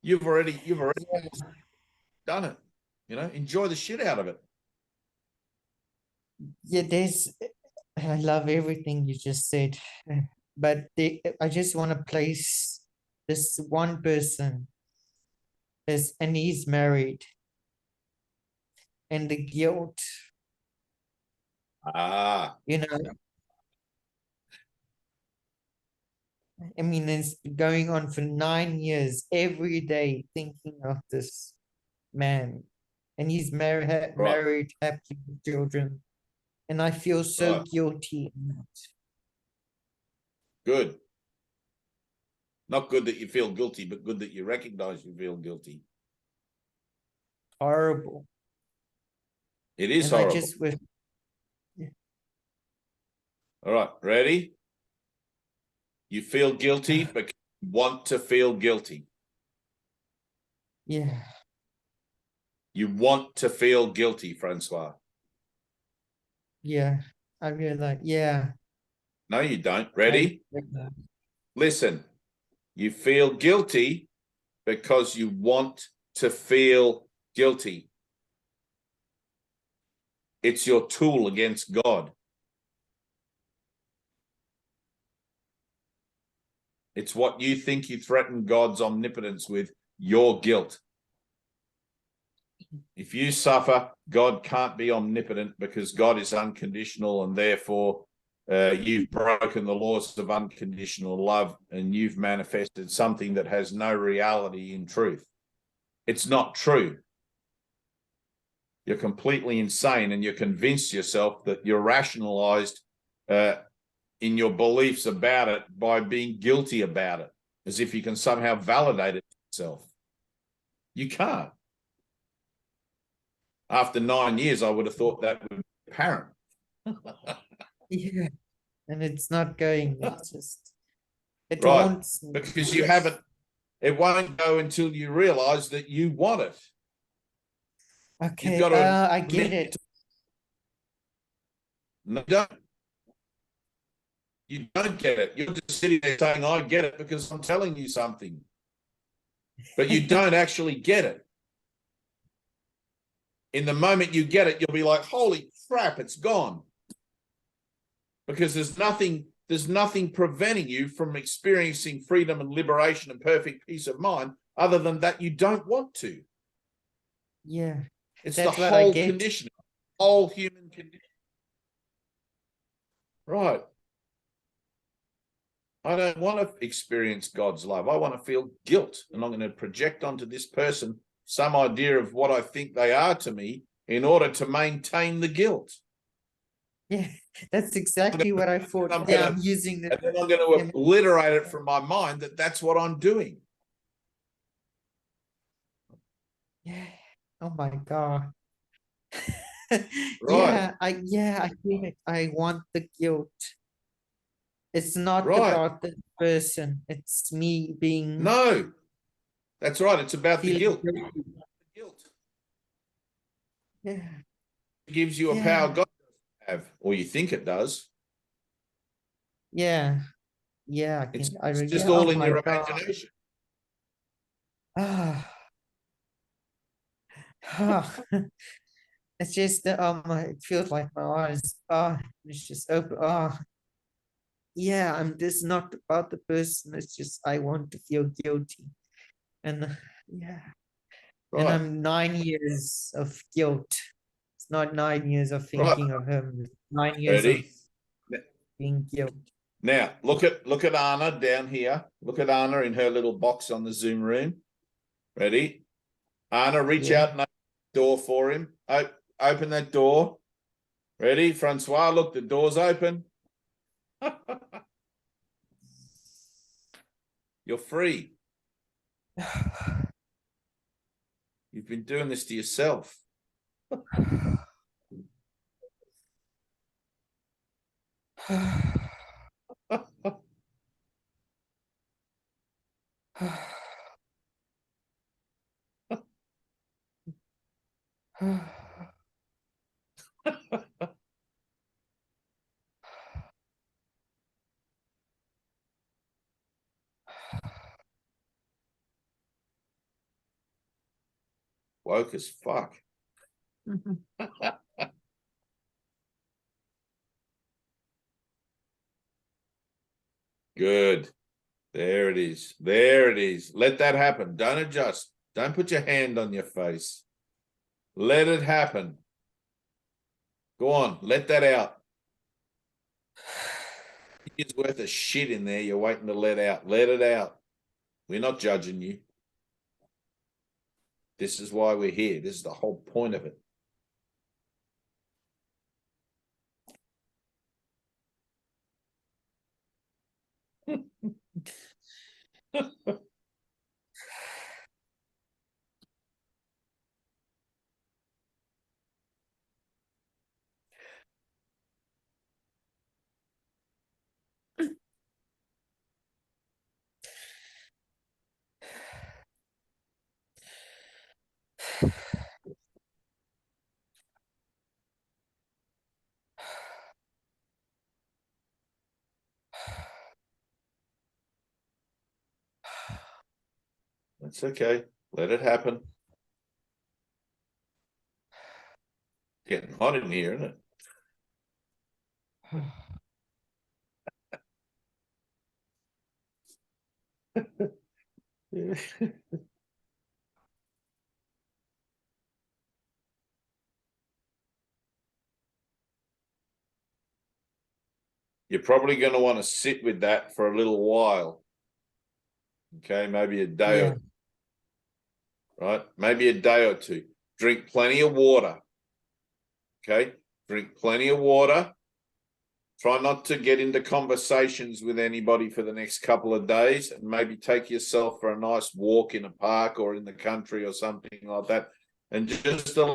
You've already done it. You know, enjoy the shit out of it. Yeah, I love everything you just said, but I just want to place this one person and he's married, and the guilt, Ah, you know, I mean, it's been going on for 9 years, every day thinking of this man, and he's right, married, happy with children, and I feel so right. guilty. Good. Not good that you feel guilty, but good that you recognize you feel guilty. Horrible. It is And I horrible. just wish, All right, ready? You feel guilty because you want to feel guilty. yeah, You want to feel guilty, Francois. yeah, I realize, yeah. No, you don't. I Ready? realize. Listen, you feel guilty because you want to feel guilty. It's your tool against God. It's what you think you threaten God's omnipotence with, your guilt. If you suffer, God can't be omnipotent because God is unconditional, and therefore you've broken the laws of unconditional love and you've manifested something that has no reality in truth. It's not true. You're completely insane, and you're convinced yourself that you're rationalized in your beliefs about it by being guilty about it, as if you can somehow validate it yourself. You can't. After 9 years, I would have thought that would be apparent. Yeah, and it's not going, it's just, it Right, haunts me. because you haven't, it won't go until you realize that you want it. Okay, You've got to I get admit it. No, you don't. You don't get it. You're just sitting there saying, I get it because I'm telling you something. But you don't actually get it. In the moment you get it, you'll be like, holy crap, it's gone. Because there's nothing preventing you from experiencing freedom and liberation and perfect peace of mind other than that you don't want to. Yeah, It's that's the what I whole get. condition, whole human condition. Right. I don't want to experience God's love. I want to feel guilt, and I'm going to project onto this person some idea of what I think they are to me in order to maintain the guilt. Yeah, that's exactly what I thought. I'm Yeah, gonna- I'm using the And then I'm going to obliterate it from my mind that that's what I'm doing. yeah. Oh my God. Right. I get it. I want the guilt. It's not Right. about the person. It's me being No, that's right. It's about the feeling guilt. guilty. Guilt Yeah, gives you a yeah, power God doesn't have, or you think it does. yeah, yeah. It's just Yeah. all Oh in my your God. imagination. Ah, it's just it feels like my eyes. It's just open. Yeah. This is not about the person. It's just I want to feel guilty, and yeah. And Right. I'm 9 years of guilt. It's not 9 years of Right. thinking of him. It's 9 years of Ready? being guilt. Now look at Anna down here. Look at Anna in her little box on the Zoom room. Ready? Anna, reach Yeah. out and open the door for him. Open that door. Ready? Francois, look, the door's open. You're free. You've been doing this to yourself. Woke as fuck. Good. There it is. There it is. Let that happen. Don't adjust. Don't put your hand on your face. Let it happen. Go on. Let that out. It's worth of shit in there you're waiting to let out. Let it out. We're not judging you. This is why we're here. This is the whole point of it. That's okay. Let it happen. Getting hot in here, isn't it? You're probably going to want to sit with that for a little while. Okay, maybe a day or right? Maybe a day or two. Drink plenty of water. Okay, drink plenty of water. Try not to get into conversations with anybody for the next couple of days, and maybe take yourself for a nice walk in a park or in the country or something like that, and just allow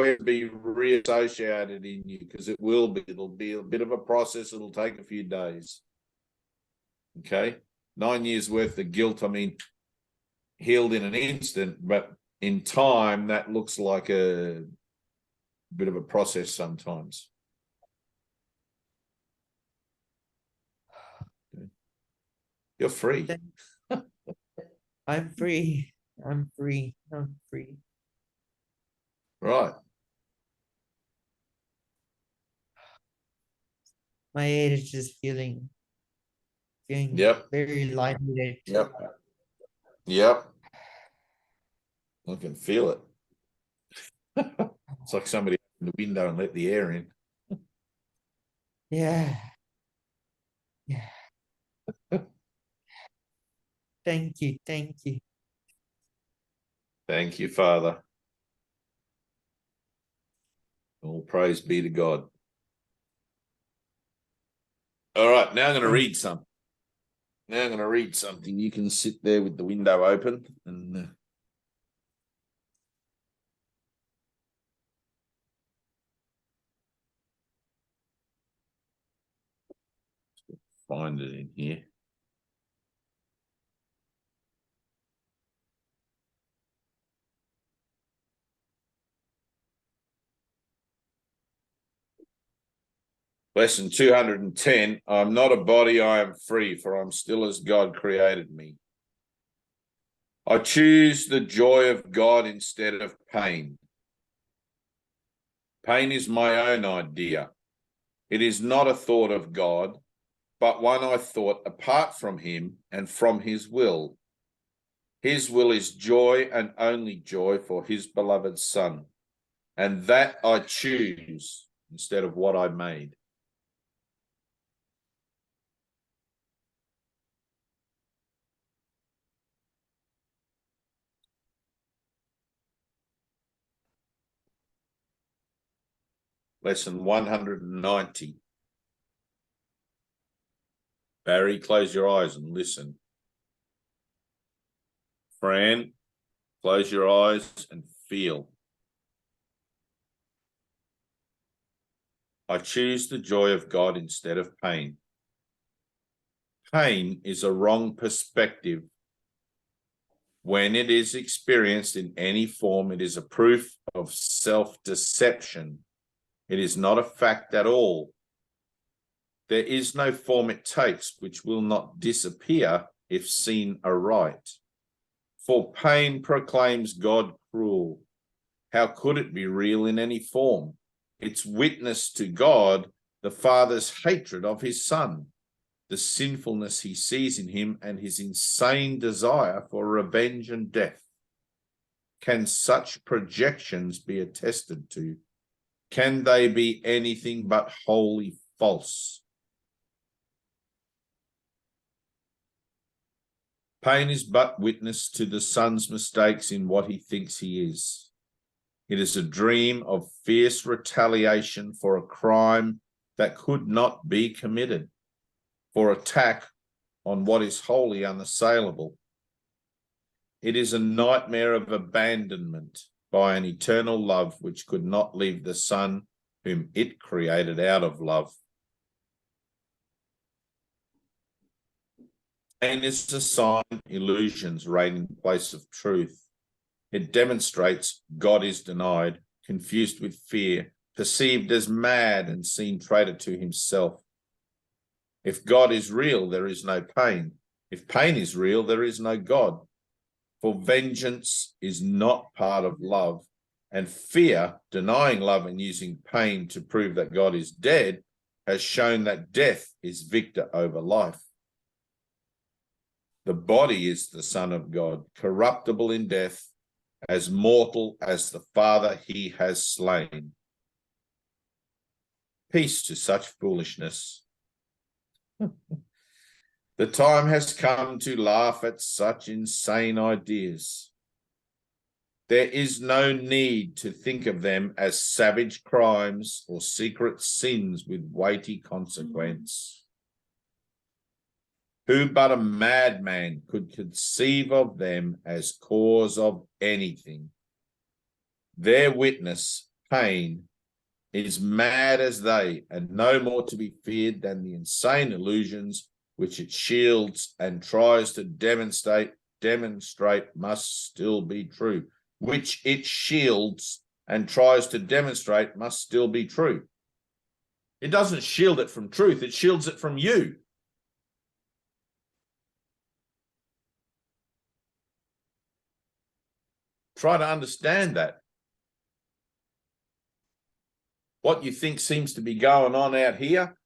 it to be reassociated in you, because it will be. It'll be a bit of a process. It'll take a few days. Okay, 9 years worth of guilt. I mean, healed in an instant, but in time, that looks like a bit of a process sometimes. You're free. I'm free. I'm free. I'm free. Right. My head is just feeling Yep. very lightheaded. Yep. Yep. I can feel it. It's like somebody opened the window and let the air in. Yeah. Yeah. Thank you. Thank you. Thank you, Father. All praise be to God. All right, now I'm going to read something. Now I'm going to read something. You can sit there with the window open and find it in here. Lesson 210, I'm not a body, I am free, for I'm still as God created me. I choose the joy of God instead of pain. Pain is my own idea. It is not a thought of God, but one I thought apart from him and from his will. His will is joy and only joy for his beloved Son, and that I choose instead of what I made. Lesson 190. Barry, close your eyes and listen. Fran, close your eyes and feel. I choose the joy of God instead of pain. Pain is a wrong perspective. When it is experienced in any form, it is a proof of self-deception. It is not a fact at all. There is no form it takes which will not disappear if seen aright. For pain proclaims God cruel. How could it be real in any form? It's witness to God, the Father's hatred of his Son, the sinfulness he sees in him, and his insane desire for revenge and death. Can such projections be attested to? Can they be anything but wholly false? Pain is but witness to the Son's mistakes in what he thinks he is. It is a dream of fierce retaliation for a crime that could not be committed, for attack on what is wholly unassailable. It is a nightmare of abandonment by an eternal love which could not leave the Son whom it created out of love. And is a sign illusions reign in place of truth. It demonstrates God is denied, confused with fear, perceived as mad and seen traitor to himself. If God is real, there is no pain. If pain is real, there is no God. For vengeance is not part of love, and fear, denying love and using pain to prove that God is dead, has shown that death is victor over life. The body is the Son of God, corruptible in death, as mortal as the Father he has slain. Peace to such foolishness. The time has come to laugh at such insane ideas. There is no need to think of them as savage crimes or secret sins with weighty consequence. Who but a madman could conceive of them as cause of anything? Their witness, pain, is mad as they, and no more to be feared than the insane illusions which it shields and tries to demonstrate must still be true. Which it shields and tries to demonstrate must still be true. It doesn't shield it from truth, it shields it from you. Try to understand that. What you think seems to be going on out here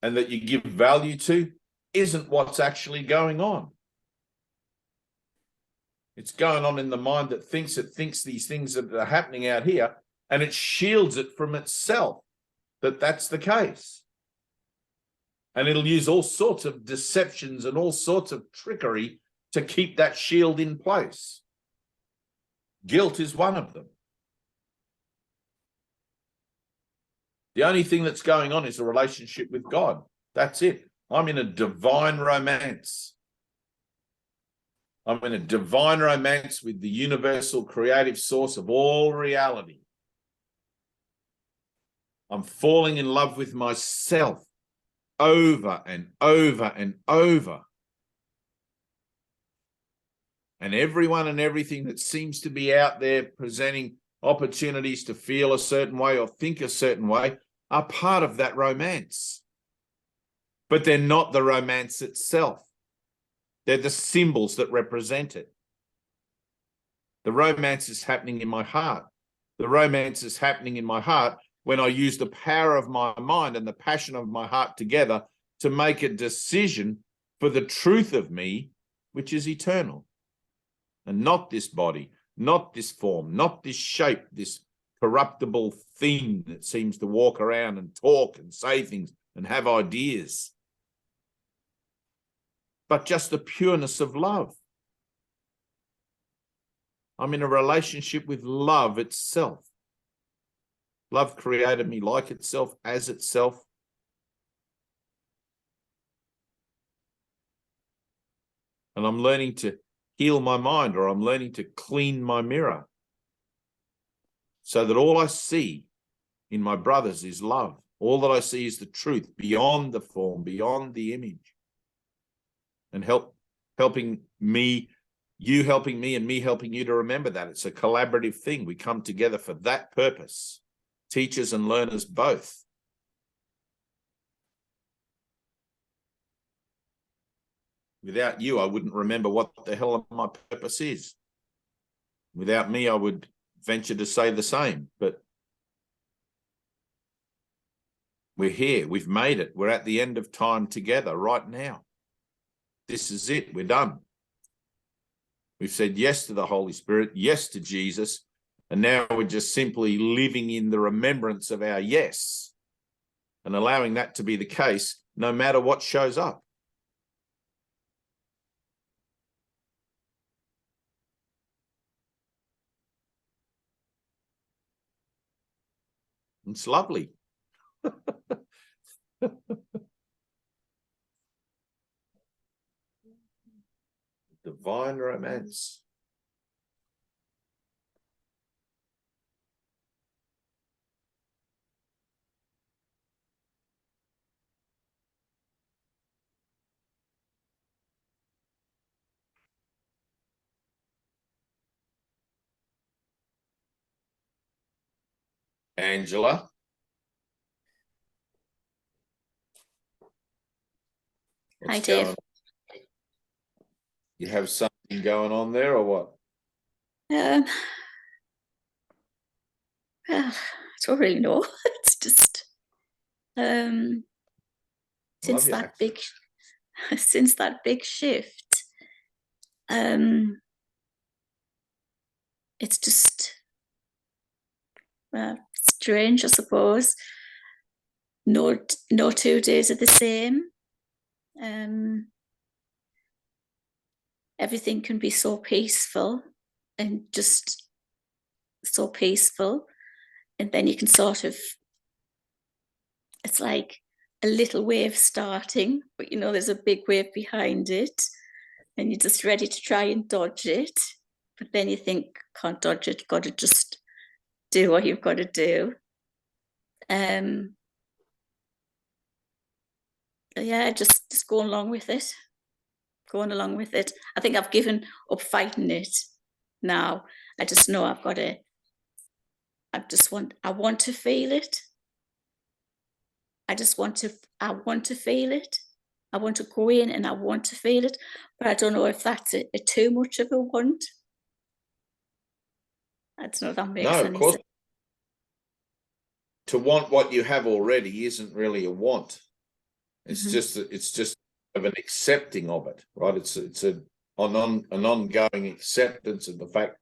and that you give value to isn't what's actually going on. It's going on in the mind that thinks these things that are happening out here, and it shields it from itself that that's the case. And it'll use all sorts of deceptions and all sorts of trickery to keep that shield in place. Guilt is one of them. The only thing that's going on is a relationship with God. That's it. I'm in a divine romance. I'm in a divine romance with the universal creative source of all reality. I'm falling in love with myself over and over and over. And everyone and everything that seems to be out there presenting opportunities to feel a certain way or think a certain way are part of that romance. But they're not the romance itself. They're the symbols that represent it. The romance is happening in my heart. The romance is happening in my heart when I use the power of my mind and the passion of my heart together to make a decision for the truth of me, which is eternal. And not this body, not this form, not this shape, this corruptible thing that seems to walk around and talk and say things and have ideas. But just the pureness of love. I'm in a relationship with love itself. Love created me like itself, as itself. And I'm learning to heal my mind, or I'm learning to clean my mirror so that all I see in my brothers is love. All that I see is the truth beyond the form, beyond the image. And helping me, you helping me and me helping you to remember that. It's a collaborative thing. We come together for that purpose, teachers and learners both. Without you, I wouldn't remember what the hell my purpose is. Without me, I would venture to say the same, but we're here. We've made it. We're at the end of time together right now. This is it. We're done. We've said yes to the Holy Spirit, yes to Jesus, and now we're just simply living in the remembrance of our yes and allowing that to be the case no matter what shows up. It's lovely. Divine romance. Angela. Hi, What's Dave. going on? You have something going on there or what? Well, I don't really know. It's just since Love your that accent. big since that big shift, it's just strange, I suppose. No 2 days are the same. Everything can be so peaceful and just so peaceful, and then you can sort of, it's like a little wave starting, but you know there's a big wave behind it, and you're just ready to try and dodge it, but then you think, can't dodge it, got to just do what you've got to do. Yeah, just going along with it. I think I've given up fighting it now. I just know I want to feel it. I want to feel it. I want to go in and I want to feel it, but I don't know if that's a too much of a want. I don't know if that makes any sense. To want what you have already isn't really a want. It's Mm-hmm. just of an accepting of it, right? It's an ongoing acceptance of the fact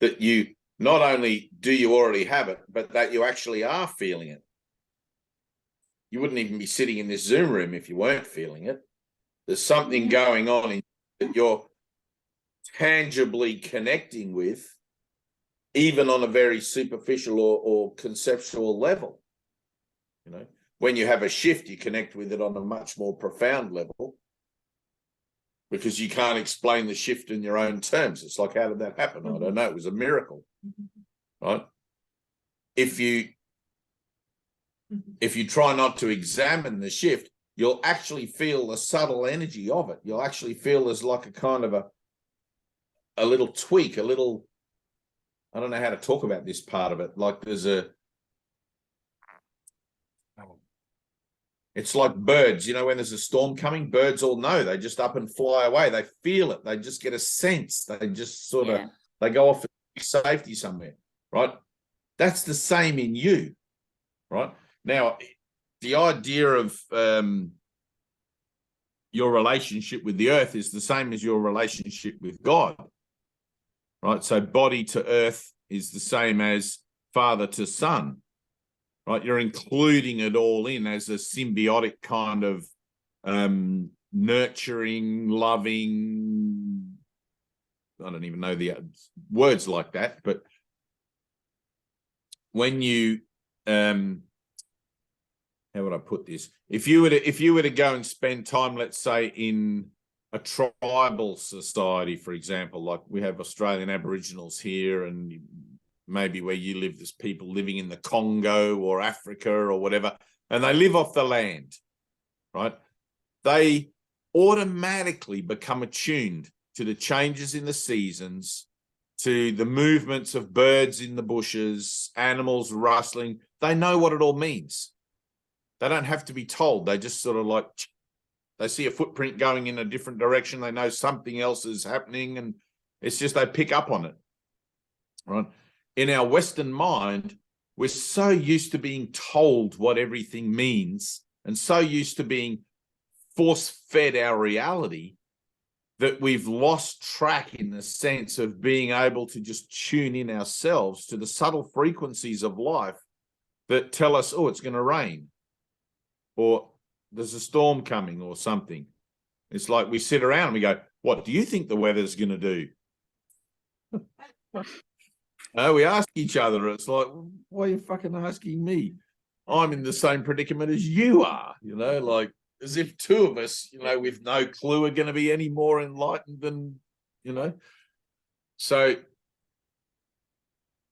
that you not only do you already have it, but that you actually are feeling it. You wouldn't even be sitting in this Zoom room if you weren't feeling it. There's something going on that you're tangibly connecting with, even on a very superficial or conceptual level. You know, when you have a shift, you connect with it on a much more profound level because you can't explain the shift in your own terms. It's like, how did that happen? I don't know. It was a miracle, right? If you try not to examine the shift, you'll actually feel the subtle energy of it. You'll actually feel there's like a kind of a little tweak, a little, I don't know how to talk about this part of it. Like there's it's like birds, you know, when there's a storm coming, birds all know, they just up and fly away. They feel it. They just get a sense. They just sort of, they go off for safety somewhere, right? That's the same in you, right? Now, the idea of your relationship with the earth is the same as your relationship with God, right? So body to earth is the same as father to son, right? You're including it all in as a symbiotic kind of nurturing, loving, I don't even know the words like that, but when you how would I put this? If you were to go and spend time, let's say, in a tribal society, for example, like we have Australian Aboriginals here, and maybe where you live, there's people living in the Congo or Africa or whatever, and they live off the land, right? They automatically become attuned to the changes in the seasons, to the movements of birds in the bushes, animals rustling. They know what it all means. They don't have to be told. They just sort of like, they see a footprint going in a different direction. They know something else is happening, and it's just they pick up on it, right? in our Western mind, we're so used to being told what everything means and so used to being force-fed our reality that we've lost track in the sense of being able to just tune in ourselves to the subtle frequencies of life that tell us, oh, it's going to rain, or there's a storm coming, or something. It's like we sit around and we go, what do you think the weather's going to do? We ask each other. It's like, why are you fucking asking me? I'm in the same predicament as you are, you know, like as if two of us, you know, with no clue are going to be any more enlightened than, you know. So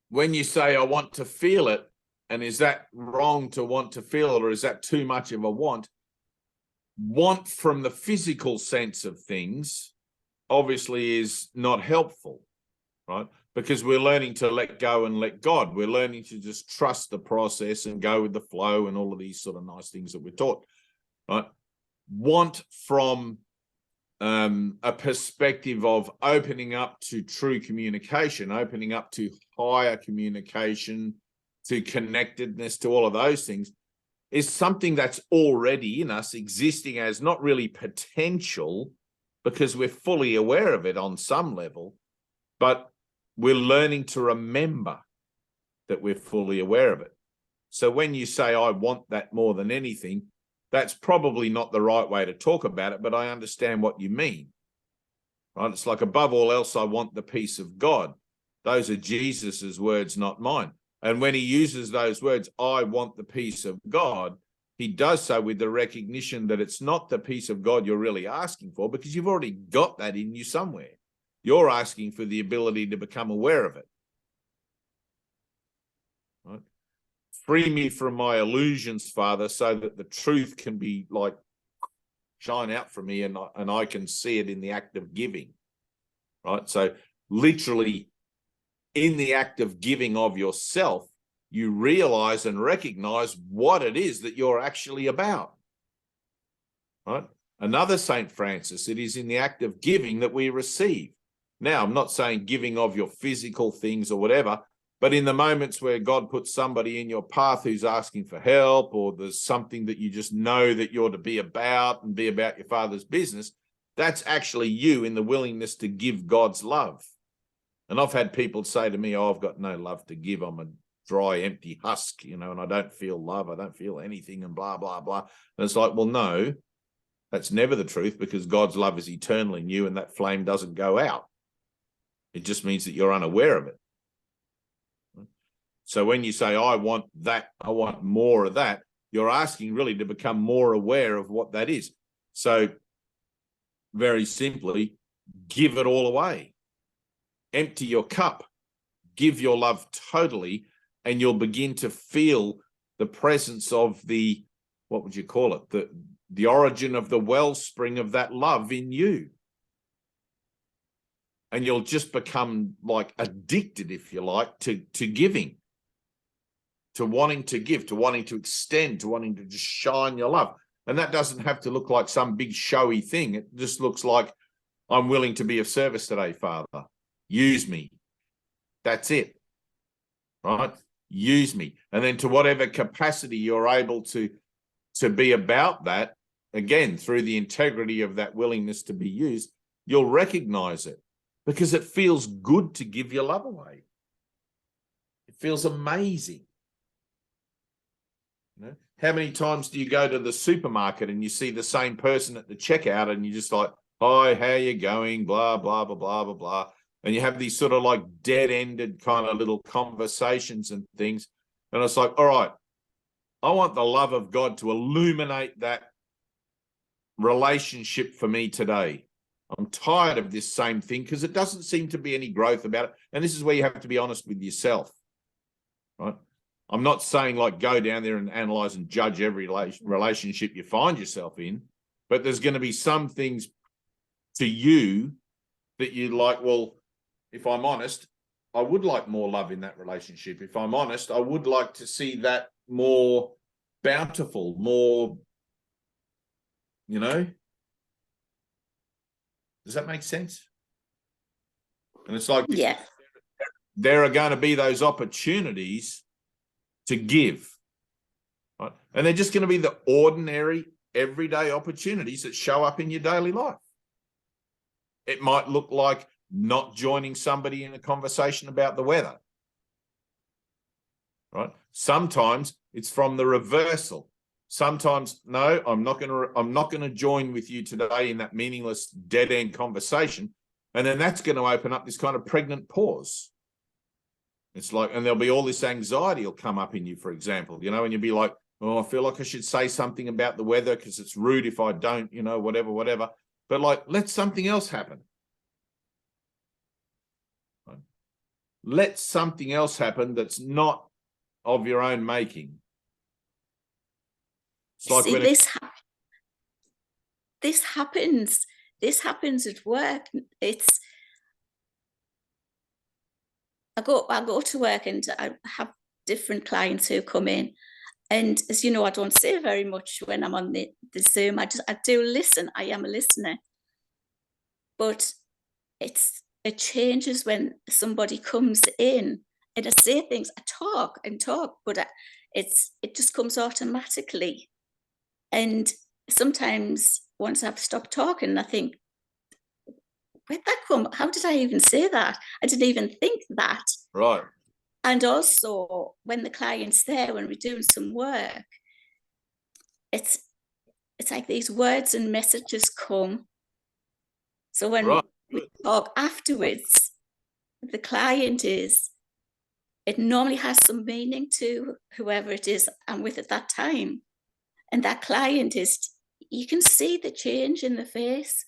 when you say, I want to feel it, and is that wrong to want to feel it, or is that too much of a want? Want from the physical sense of things obviously is not helpful, right? Because we're learning to let go and let God. We're learning to just trust the process and go with the flow and all of these sort of nice things that we're taught, right? Want from a perspective of opening up to true communication, opening up to higher communication, to connectedness, to all of those things, is something that's already in us, existing as not really potential, because we're fully aware of it on some level, but we're learning to remember that we're fully aware of it. So when you say, I want that more than anything, that's probably not the right way to talk about it, but I understand what you mean, right? It's like, above all else, I want the peace of God. Those are Jesus's words, not mine. And when he uses those words, I want the peace of God, he does so with the recognition that it's not the peace of God you're really asking for, because you've already got that in you somewhere. You're asking for the ability to become aware of it. Right? Free me from my illusions, Father, so that the truth can be like shine out from me, and I can see it in the act of giving. Right? So literally, in the act of giving of yourself, you realize and recognize what it is that you're actually about. Right? Another Saint Francis, it is in the act of giving that we receive. Now, I'm not saying giving of your physical things or whatever, but in the moments where God puts somebody in your path who's asking for help, or there's something that you just know that you're to be about and be about your Father's business, that's actually you in the willingness to give God's love. And I've had people say to me, oh, I've got no love to give. I'm a dry, empty husk, you know, and I don't feel love. I don't feel anything, and blah, blah, blah. And it's like, well, no, that's never the truth, because God's love is eternal in you, and that flame doesn't go out. It just means that you're unaware of it. So when you say, I want that, I want more of that, you're asking really to become more aware of what that is. So very simply, give it all away. Empty your cup, give your love totally, and you'll begin to feel the presence of the, what would you call it? The origin of the wellspring of that love in you. And you'll just become like addicted, if you like, to giving, to wanting to give, to wanting to extend, to wanting to just shine your love. And that doesn't have to look like some big showy thing. It just looks like, I'm willing to be of service today, Father. Use me. That's it. Right? Use me. And then to whatever capacity you're able to be about that, again, through the integrity of that willingness to be used, you'll recognize it, because it feels good to give your love away. It feels amazing. You know? How many times do you go to the supermarket and you see the same person at the checkout, and you're just like, hi, how you going? Blah, blah, blah, blah, blah, blah. And you have these sort of like dead-ended kind of little conversations and things. And it's like, all right, I want the love of God to illuminate that relationship for me today. I'm tired of this same thing, because it doesn't seem to be any growth about it. And this is where you have to be honest with yourself, right? I'm not saying like go down there and analyze and judge every relationship you find yourself in, but there's going to be some things to you that you're like, well, if I'm honest, I would like more love in that relationship. If I'm honest, I would like to see that more bountiful, more, you know. Does that make sense? And it's like, Yeah. there are going to be those opportunities to give. Right? And they're just going to be the ordinary, everyday opportunities that show up in your daily life. It might look like not joining somebody in a conversation about the weather. Right? Sometimes it's from the reversal. Sometimes, no, I'm not going to join with you today in that meaningless dead end conversation. And then that's going to open up this kind of pregnant pause. It's like, and there'll be all this anxiety will come up in you, for example, you know, and you'll be like, oh, I feel like I should say something about the weather because it's rude if I don't, you know, whatever. But like, let something else happen. Right? Let something else happen that's not of your own making. It's like See, this happens. This happens at work. I go to work and I have different clients who come in, and as you know, I don't say very much when I'm on the Zoom. I do listen. I am a listener, but it changes when somebody comes in and I say things. I talk and talk, but it just comes automatically. And sometimes once I've stopped talking, I think, where'd that come? How did I even say that? I didn't even think that. Right. And also when the client's there, when we're doing some work, it's like these words and messages come. So when we talk afterwards, the client it normally has some meaning to whoever it is I'm with at that time. And that client you can see the change in the face.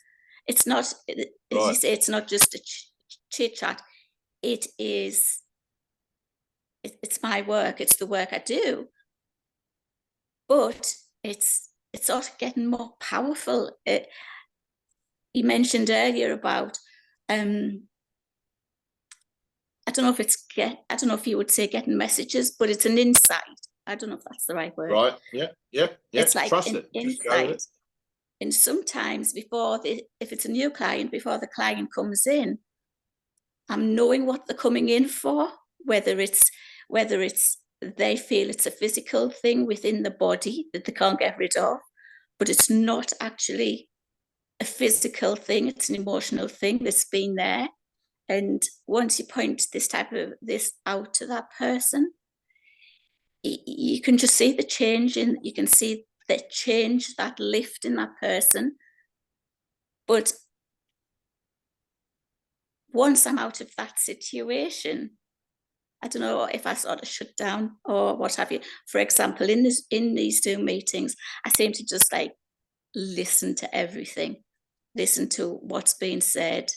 It's not, as you say, it's not just a chit chat. It's my work. It's the work I do. But it's sort of getting more powerful. You mentioned earlier about, I don't know if you would say getting messages, but it's an insight. I don't know if that's the right word. Right. Yeah. It's like Trust an it. insight. And sometimes if it's a new client, before the client comes in, I'm knowing what they're coming in for, whether it's they feel it's a physical thing within the body that they can't get rid of, but it's not actually a physical thing, it's an emotional thing that's been there. And once you point this out to that person, you can just see the change you can see the change, that lift in that person. But once I'm out of that situation, I don't know if I sort of shut down or what have you. For example, in these Zoom meetings, I seem to just like listen to everything, listen to what's being said.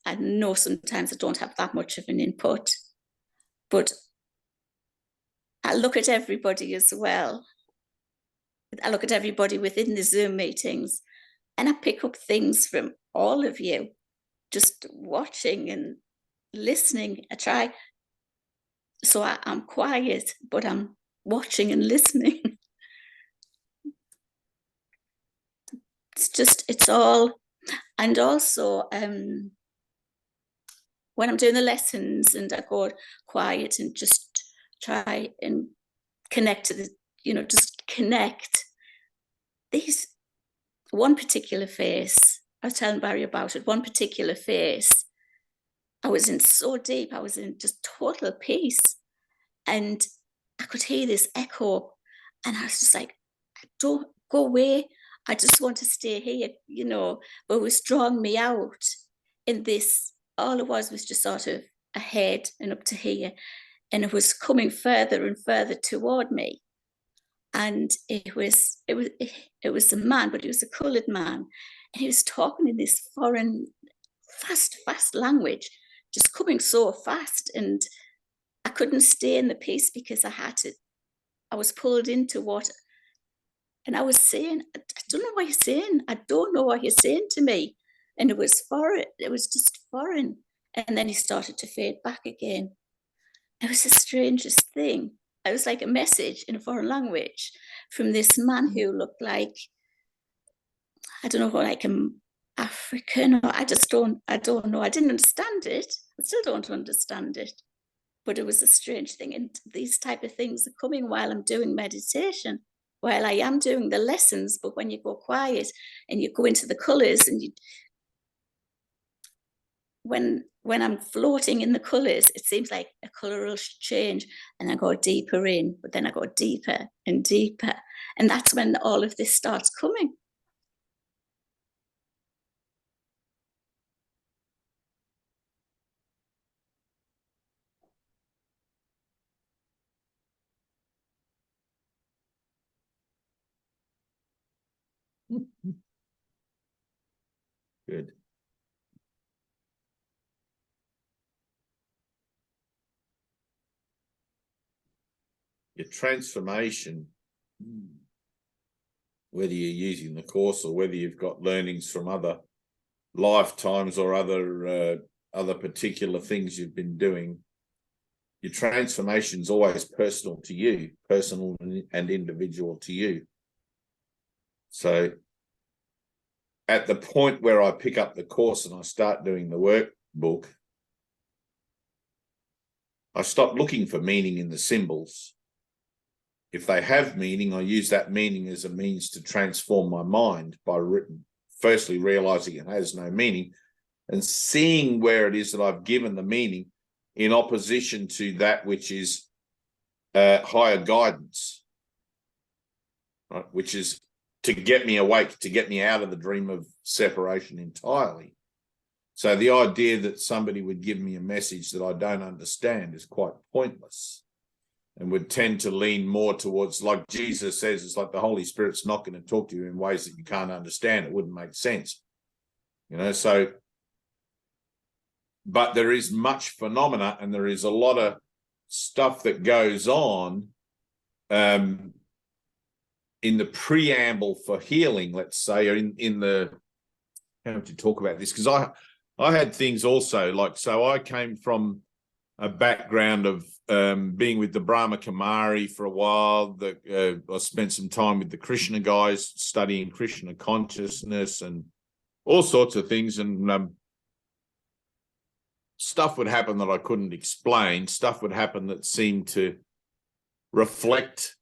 I know sometimes I don't have that much of an input, but I look at everybody as well. I look at everybody within the Zoom meetings and I pick up things from all of you, just watching and listening. I try. So I'm quiet, but I'm watching and listening. It's all, and also when I'm doing the lessons and I go quiet and just try and connect to just connect. One particular face, I was telling Barry about it, one particular face, I was in so deep, I was in just total peace. And I could hear this echo and I was just like, don't go away. I just want to stay here, but it was drawing me out in this. All it was just sort of ahead and up to here. And it was coming further and further toward me. And it was a man, but he was a coloured man. And he was talking in this foreign, fast language, just coming so fast. And I couldn't stay in the peace because I was pulled into what, and I was saying, I don't know what you're saying. I don't know what you're saying to me. And it was foreign. It was just foreign. And then he started to fade back again. It was the strangest thing. It was like a message in a foreign language from this man who looked like, I don't know, like an African, or I don't know. I didn't understand it. I still don't understand it. But it was a strange thing. And these type of things are coming while I'm doing meditation, while I am doing the lessons. But when you go quiet and you go into the colors, and when I'm floating in the colors, it seems like a color will change, and I go deeper in, but then I go deeper and deeper. And that's when all of this starts coming. Good. Your transformation, whether you're using the course or whether you've got learnings from other lifetimes or other particular things you've been doing, your transformation is always personal to you, personal and individual to you. So at the point where I pick up the course and I start doing the workbook, I stop looking for meaning in the symbols. If they have meaning, I use that meaning as a means to transform my mind by firstly realizing it has no meaning and seeing where it is that I've given the meaning in opposition to that which is higher guidance, right? Which is to get me awake, to get me out of the dream of separation entirely. So the idea that somebody would give me a message that I don't understand is quite pointless, and would tend to lean more towards, like Jesus says, it's like the Holy Spirit's not going to talk to you in ways that you can't understand. It wouldn't make sense, you know. So, but there is much phenomena, and there is a lot of stuff that goes on in the preamble for healing, let's say, or in the, how to talk about this, because I had things also, like, so I came from a background of being with the Brahma Kumari for a while. I spent some time with the Krishna guys studying Krishna consciousness and all sorts of things, and stuff would happen that I couldn't explain. Stuff would happen that seemed to reflect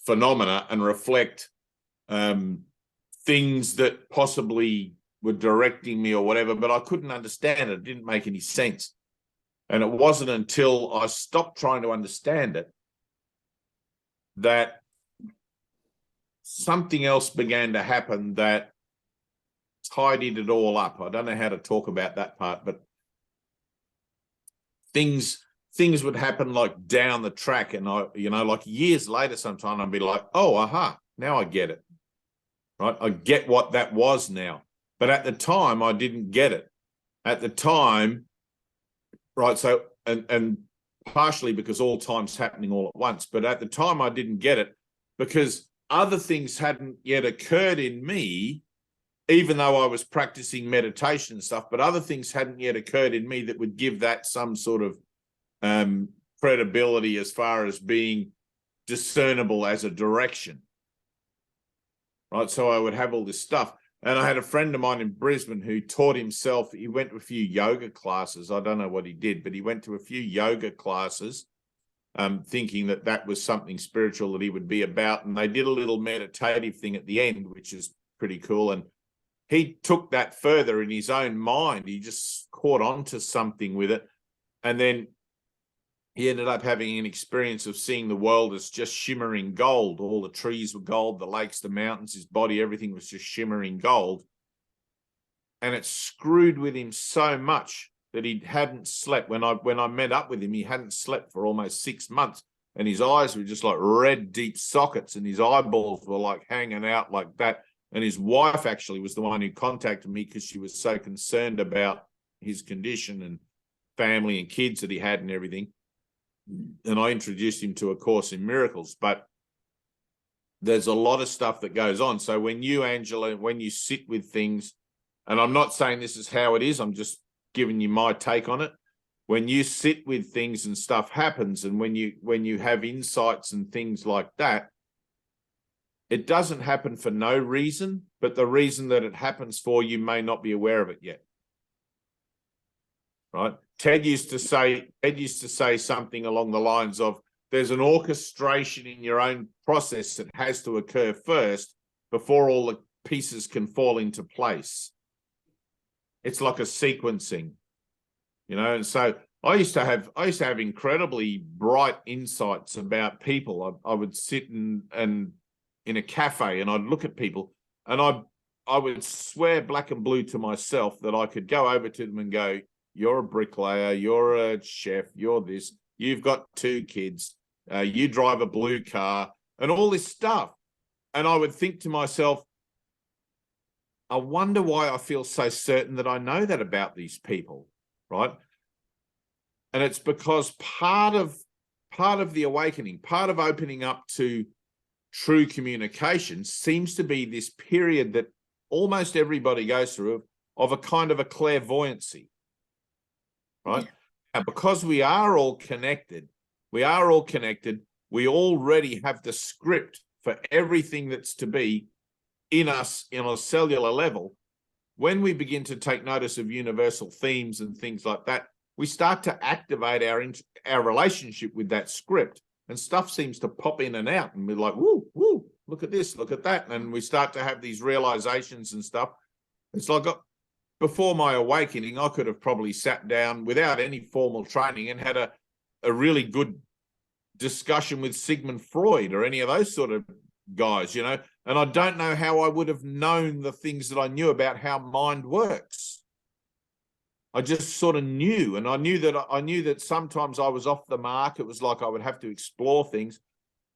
phenomena and reflect things that possibly were directing me or whatever, but I couldn't understand it. It didn't make any sense. And it wasn't until I stopped trying to understand it that something else began to happen that tidied it all up. I don't know how to talk about that part, but things would happen like down the track, and I, you know, like years later sometime I'd be like, oh, aha, now I get it, right? I get what that was now. But at the time I didn't get it. At the time, right, so, and partially because all time's happening all at once, but at the time I didn't get it because other things hadn't yet occurred in me, even though I was practicing meditation and stuff, but other things hadn't yet occurred in me that would give that some sort of credibility as far as being discernible as a direction, right? So I would have all this stuff. And I had a friend of mine in Brisbane who taught himself, he went to a few yoga classes. I don't know what he did, but he went to a few yoga classes thinking that that was something spiritual that he would be about. And they did a little meditative thing at the end, which is pretty cool. And he took that further in his own mind. He just caught on to something with it. And then he ended up having an experience of seeing the world as just shimmering gold. All the trees were gold, the lakes, the mountains, his body, everything was just shimmering gold. And it screwed with him so much that he hadn't slept. When I met up with him, he hadn't slept for almost 6 months. And his eyes were just like red, deep sockets, and his eyeballs were like hanging out like that. And his wife actually was the one who contacted me because she was so concerned about his condition and family and kids that he had and everything. And I introduced him to A Course in Miracles, but there's a lot of stuff that goes on. So when you, Angela, when you sit with things, and I'm not saying this is how it is, I'm just giving you my take on it. When you sit with things and stuff happens, and when you have insights and things like that, it doesn't happen for no reason, but the reason that it happens for you may not be aware of it yet. right? Ted used to say something along the lines of, there's an orchestration in your own process that has to occur first before all the pieces can fall into place. It's like a sequencing, you know. And so I used to have incredibly bright insights about people. I would sit and in a cafe and I'd look at people and I would swear black and blue to myself that I could go over to them and go, you're a bricklayer, you're a chef, you're this, you've got 2 kids, you drive a blue car, and all this stuff. And I would think to myself, I wonder why I feel so certain that I know that about these people, right? And it's because part of the awakening, part of opening up to true communication seems to be this period that almost everybody goes through of a kind of a clairvoyancy, right? Yeah. And because we are all connected, we already have the script for everything that's to be in us in a cellular level. When we begin to take notice of universal themes and things like that, we start to activate our relationship with that script, and stuff seems to pop in and out, and we're like, woo, woo, look at this, look at that. And we start to have these realizations and stuff. It's like before my awakening, I could have probably sat down without any formal training and had a really good discussion with Sigmund Freud or any of those sort of guys, you know. And I don't know how I would have known the things that I knew about how mind works. I just sort of knew, and I knew that sometimes I was off the mark. It was like I would have to explore things.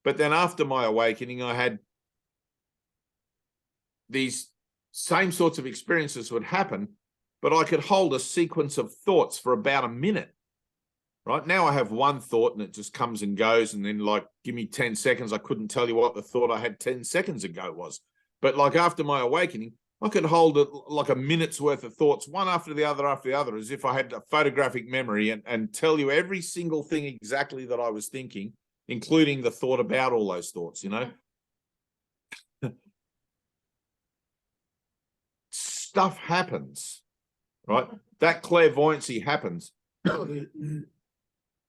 But then after my awakening, I had these same sorts of experiences would happen, but I could hold a sequence of thoughts for about a minute. Right now I have one thought and it just comes and goes, and then like, give me 10 seconds. I couldn't tell you what the thought I had 10 seconds ago was. But like after my awakening, I could hold it like a minute's worth of thoughts, one after the other, as if I had a photographic memory, and tell you every single thing exactly that I was thinking, including the thought about all those thoughts, you know. Stuff happens, right? That clairvoyancy happens. And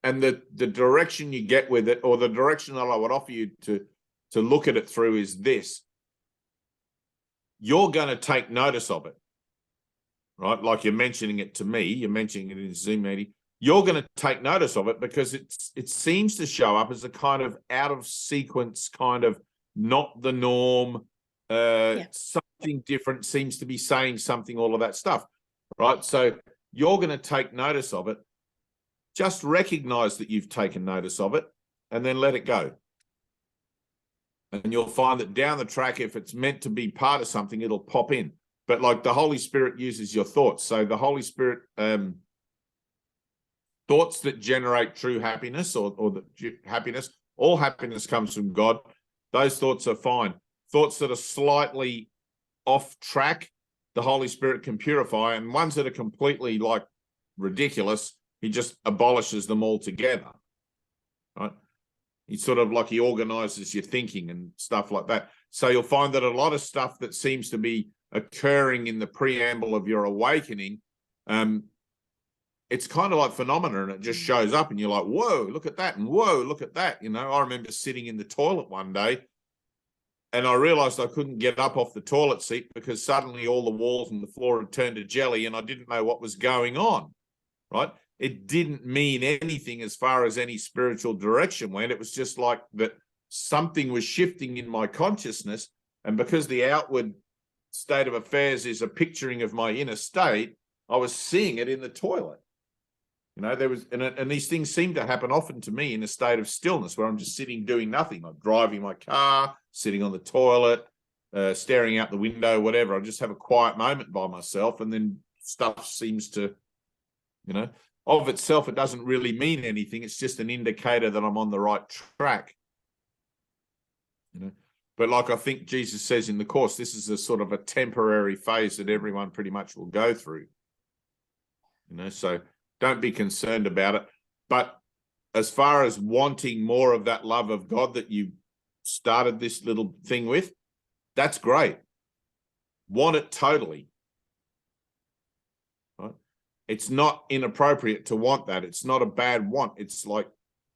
the direction you get with it, or the direction that I would offer you to look at it through, is this. You're going to take notice of it, right? Like you're mentioning it to me, you're mentioning it in Zoom meeting. You're going to take notice of it because it seems to show up as a kind of out of sequence, kind of not the norm, something different, seems to be saying something, all of that stuff, right? So you're going to take notice of it. Just recognize that you've taken notice of it and then let it go. And you'll find that down the track, if it's meant to be part of something, it'll pop in. But like the Holy Spirit uses your thoughts. So the Holy Spirit, thoughts that generate true happiness or the happiness, all happiness comes from God. Those thoughts are fine. Thoughts that are slightly off track, the Holy Spirit can purify. And ones that are completely like ridiculous, he just abolishes them altogether, right? He's sort of like he organizes your thinking and stuff like that. So you'll find that a lot of stuff that seems to be occurring in the preamble of your awakening, it's kind of like phenomena, and it just shows up and you're like, whoa, look at that, and whoa, look at that. You know, I remember sitting in the toilet one day and I realized I couldn't get up off the toilet seat because suddenly all the walls and the floor had turned to jelly and I didn't know what was going on, right? It didn't mean anything as far as any spiritual direction went. It was just like that something was shifting in my consciousness. And because the outward state of affairs is a picturing of my inner state, I was seeing it in the toilet. You know, there was, and these things seem to happen often to me in a state of stillness where I'm just sitting doing nothing. I'm driving my car, sitting on the toilet, staring out the window, whatever. I just have a quiet moment by myself, and then stuff seems to, you know, of itself, it doesn't really mean anything. It's just an indicator that I'm on the right track. You know, but like I think Jesus says in the Course, this is a sort of a temporary phase that everyone pretty much will go through. You know, so don't be concerned about it. But as far as wanting more of that love of God that you started this little thing with, that's great. Want it totally. Right? It's not inappropriate to want that. It's not a bad want. It's like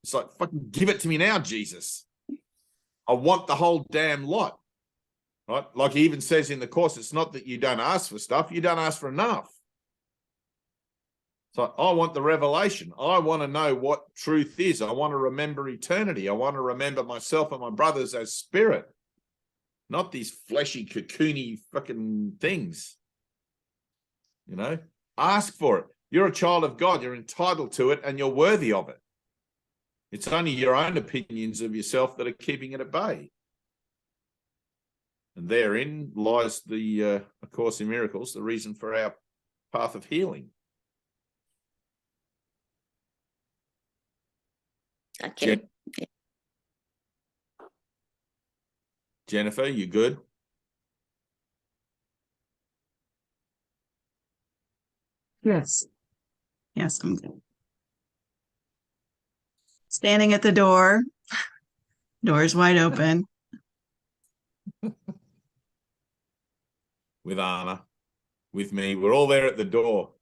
fucking give it to me now, Jesus. I want the whole damn lot. Right? Like he even says in the course, it's not that you don't ask for stuff, you don't ask for enough. So I want the revelation. I want to know what truth is. I want to remember eternity. I want to remember myself and my brothers as spirit, not these fleshy, cocoony fucking things. You know, ask for it. You're a child of God. You're entitled to it and you're worthy of it. It's only your own opinions of yourself that are keeping it at bay. And therein lies the A Course in Miracles, the reason for our path of healing. Okay. Jennifer, you good? Yes. Yes, I'm good. Standing at the door. Door's wide open. With Anna, with me. We're all there at the door.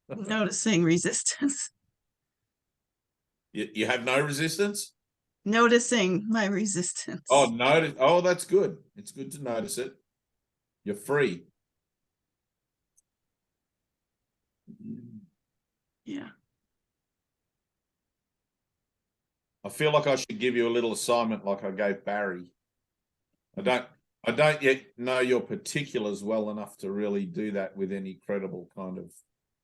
Noticing resistance. You have no resistance? Noticing my resistance. Oh, notice. Oh, that's good. It's good to notice it. You're free. Yeah. I feel like I should give you a little assignment like I gave Barry. I don't yet know your particulars well enough to really do that with any credible kind of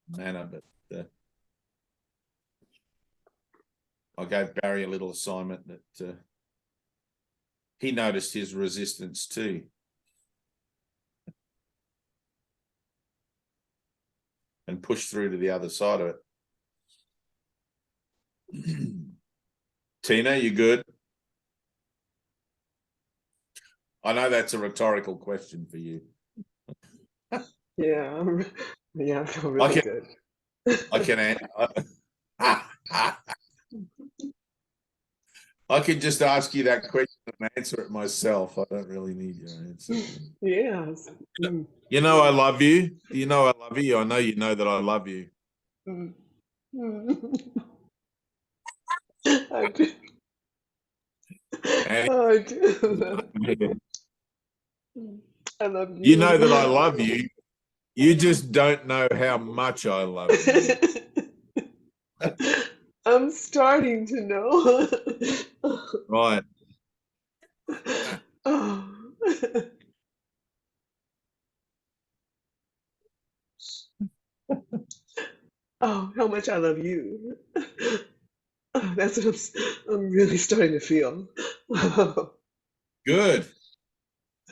manner, but I gave Barry a little assignment that he noticed his resistance too. And pushed through to the other side of it. Tina, you good? I know that's a rhetorical question for you. Yeah, I feel really good. I can I can just ask you that question and answer it myself. I don't really need your answer. Yes. You know I love you. Do you know I love you? I know you know that I love you. I do. I do. I love you. You know that I love you. You just don't know how much I love you. I'm starting to know. Right. Oh. Oh, how much I love you. Oh, that's what I'm really starting to feel. Good.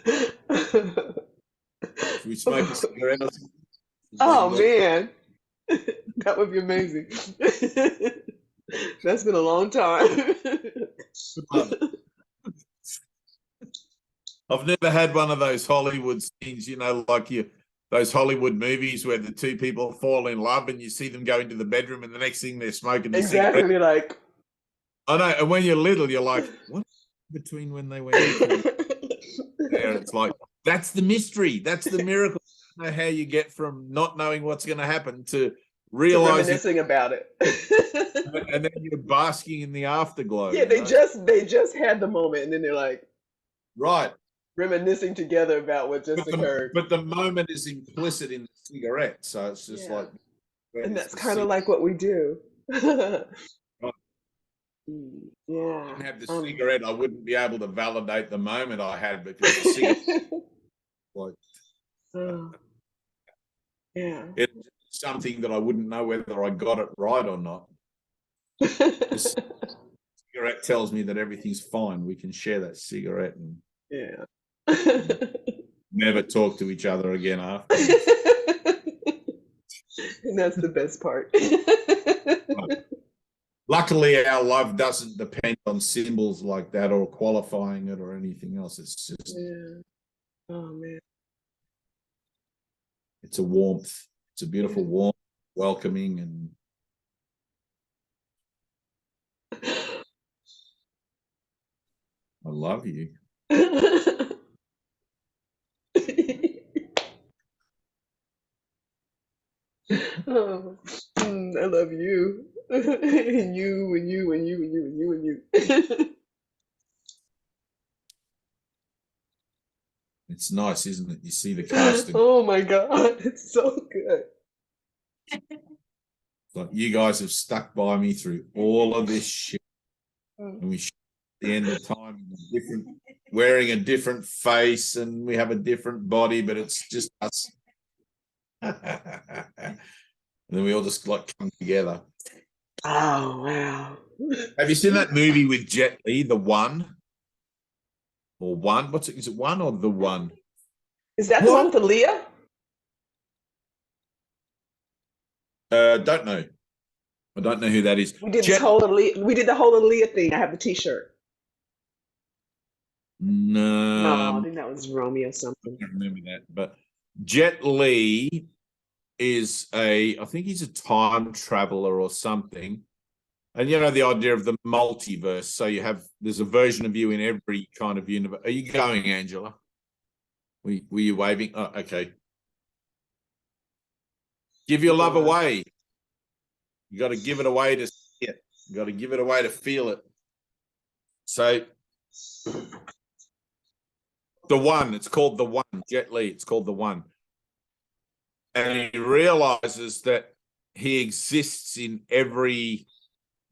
Should we smoke a cigarette? Oh man, that would be amazing. That's been a long time. I've never had one of those Hollywood scenes, you know, like those Hollywood movies where the two people fall in love and you see them go into the bedroom and the next thing they're smoking a Exactly, cigarette. like. I know, and when you're little, you're like, what between when they went into there? It's like, that's the mystery. That's the miracle. I don't know how you get from not knowing what's going to happen to realizing, reminiscing about it. and then you're basking in the afterglow. Yeah, they just had the moment and then they're like, right, reminiscing together about what just occurred. But the moment is implicit in the cigarette, so it's just like, and that's kind of like what we do. Right. Yeah. If I didn't have the cigarette, I wouldn't be able to validate the moment I had because the cigarette, like, yeah, it's something that I wouldn't know whether I got it right or not. The cigarette tells me that everything's fine. We can share that cigarette and never talk to each other again after. And that's the best part. Luckily, our love doesn't depend on symbols like that or qualifying it or anything else. It's just, oh man, it's a warmth. It's a beautiful warmth, welcoming, and I love you. Oh. I love you. And you and you and you and you and you and you. It's nice, isn't it? You see the casting. Oh my God, it's so good. Like, you guys have stuck by me through all of this shit. And we at the end of time wearing a different face, and we have a different body, but it's just us. And then we all just like come together. Oh wow. Have you seen that movie with Jet Li, The One? Or One? What's it? Is it One or The One? Is that the one with the Leah? Don't know. I don't know who that is. We did this whole Aaliyah, we did the whole Aaliyah thing. I have the T-shirt. No, I think that was Romeo something. I don't remember that. But Jet Li is I think he's a time traveler or something. And you know the idea of the multiverse. So there's a version of you in every kind of universe. Are you going, Angela? Were you waving? Oh, okay. Give your love away. You got to give it away to see it. You got to give it away to feel it. So The One, it's called The One. Jet Li, it's called The One. And he realizes that he exists in every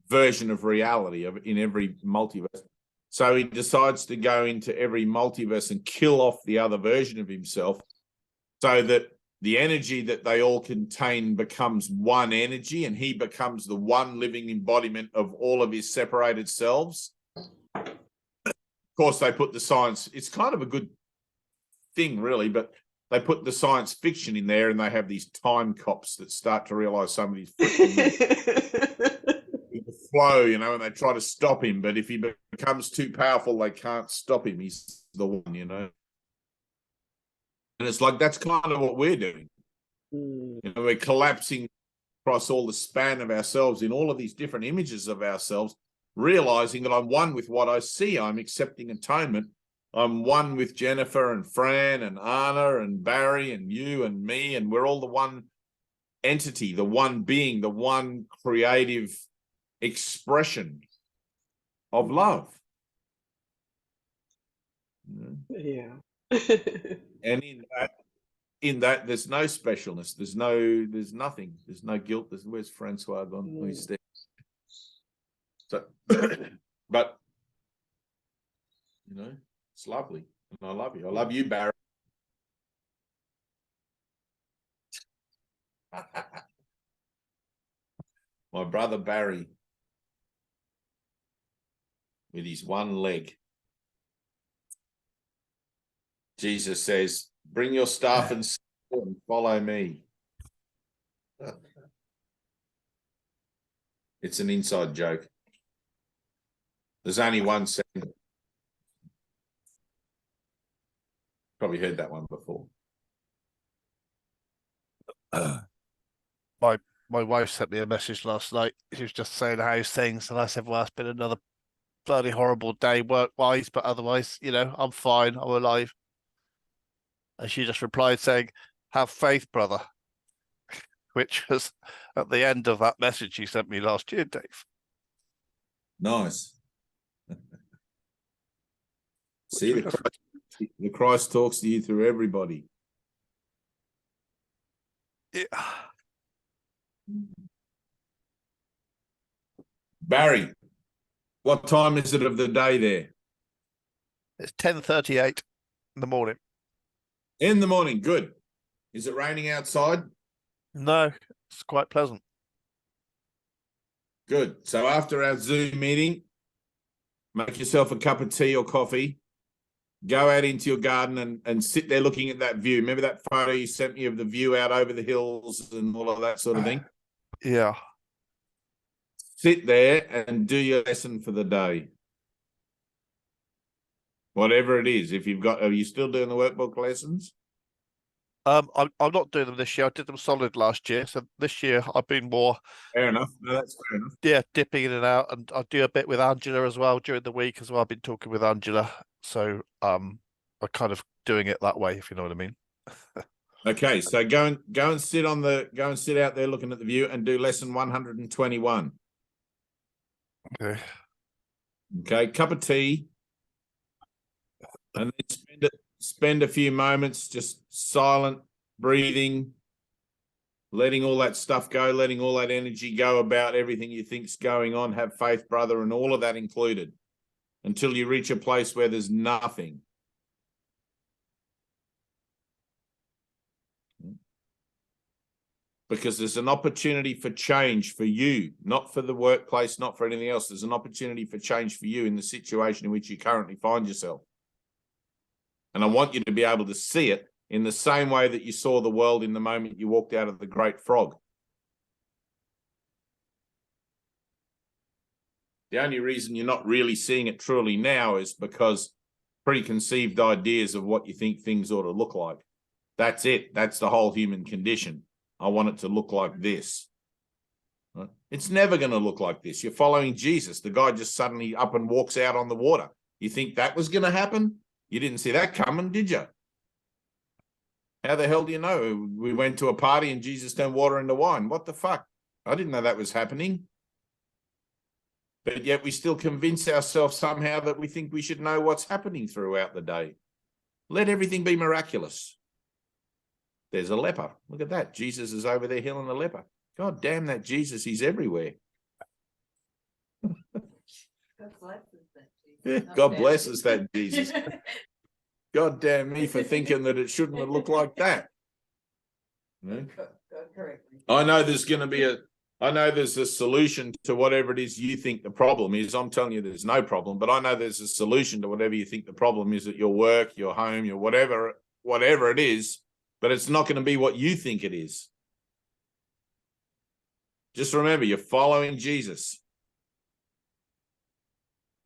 version of reality, in every multiverse. So he decides to go into every multiverse and kill off the other version of himself so that the energy that they all contain becomes one energy, and he becomes the one living embodiment of all of his separated selves. Of course, they put the science, it's kind of a good thing, really, but they put the science fiction in there, and they have these time cops that start to realize some of these flow, you know, and they try to stop him. But if he becomes too powerful, they can't stop him. He's the one, you know. And it's like, that's kind of what we're doing. You know, we're collapsing across all the span of ourselves in all of these different images of ourselves, realizing that I'm one with what I see. I'm accepting atonement. I'm one with Jennifer and Fran and Anna and Barry and you and me, and we're all the one entity, the one being, the one creative expression of love. Yeah. And in that there's no specialness, there's nothing, there's no guilt. Where's Francois gone? Oh, he's there. So but you know, it's lovely, and I love you. I love you, Barry. My brother Barry with his one leg. Jesus says, bring your staff and follow me. It's an inside joke. There's only one second. Probably heard that one before. My wife sent me a message last night. She was just saying how's things, and I said, well, it's been another bloody horrible day work-wise, but otherwise, you know, I'm fine, I'm alive. And she just replied saying, have faith, brother, which was at the end of that message she sent me last year, Dave. Nice. See, the Christ talks to you through everybody. Yeah. Barry, what time is it of the day there? It's 10:38 in the morning. In the morning, good. Is it raining outside? No, it's quite pleasant. Good. So after our Zoom meeting, make yourself a cup of tea or coffee, go out into your garden and sit there looking at that view. Remember that photo you sent me of the view out over the hills and all of that sort of thing? Yeah. Sit there and do your lesson for the day. Whatever it is. If you've got, are you still doing the workbook lessons? I'm not doing them this year. I did them solid last year. So this year I've been more. Fair enough. No, that's fair enough. Yeah, dipping in and out, and I do a bit with Angela as well during the week as well. I've been talking with Angela, so I'm kind of doing it that way, if you know what I mean. Okay, so go and sit out there looking at the view and do lesson 121. Okay. Okay, cup of tea, and then spend a few moments just silent, breathing, letting all that stuff go, letting all that energy go about everything you think's going on. Have faith, brother, and all of that included, until you reach a place where there's nothing. Because there's an opportunity for change for you, not for the workplace, not for anything else. There's an opportunity for change for you in the situation in which you currently find yourself. And I want you to be able to see it in the same way that you saw the world in the moment you walked out of the great frog. The only reason you're not really seeing it truly now is because preconceived ideas of what you think things ought to look like. That's it. That's the whole human condition. I want it to look like this. Right? It's never going to look like this. You're following Jesus. The guy just suddenly up and walks out on the water. You think that was going to happen? You didn't see that coming, did you? How the hell do you know? We went to a party and Jesus turned water into wine. What the fuck? I didn't know that was happening. But yet we still convince ourselves somehow that we think we should know what's happening throughout the day. Let everything be miraculous. There's a leper. Look at that. Jesus is over there healing the leper. God damn that Jesus. He's everywhere. God blesses that Jesus. God damn me for thinking that it shouldn't have looked like that. I know there's a solution to whatever it is you think the problem is. I'm telling you there's no problem, but I know there's a solution to whatever you think the problem is at your work, your home, your whatever it is. But it's not going to be what you think it is. Just remember, you're following Jesus.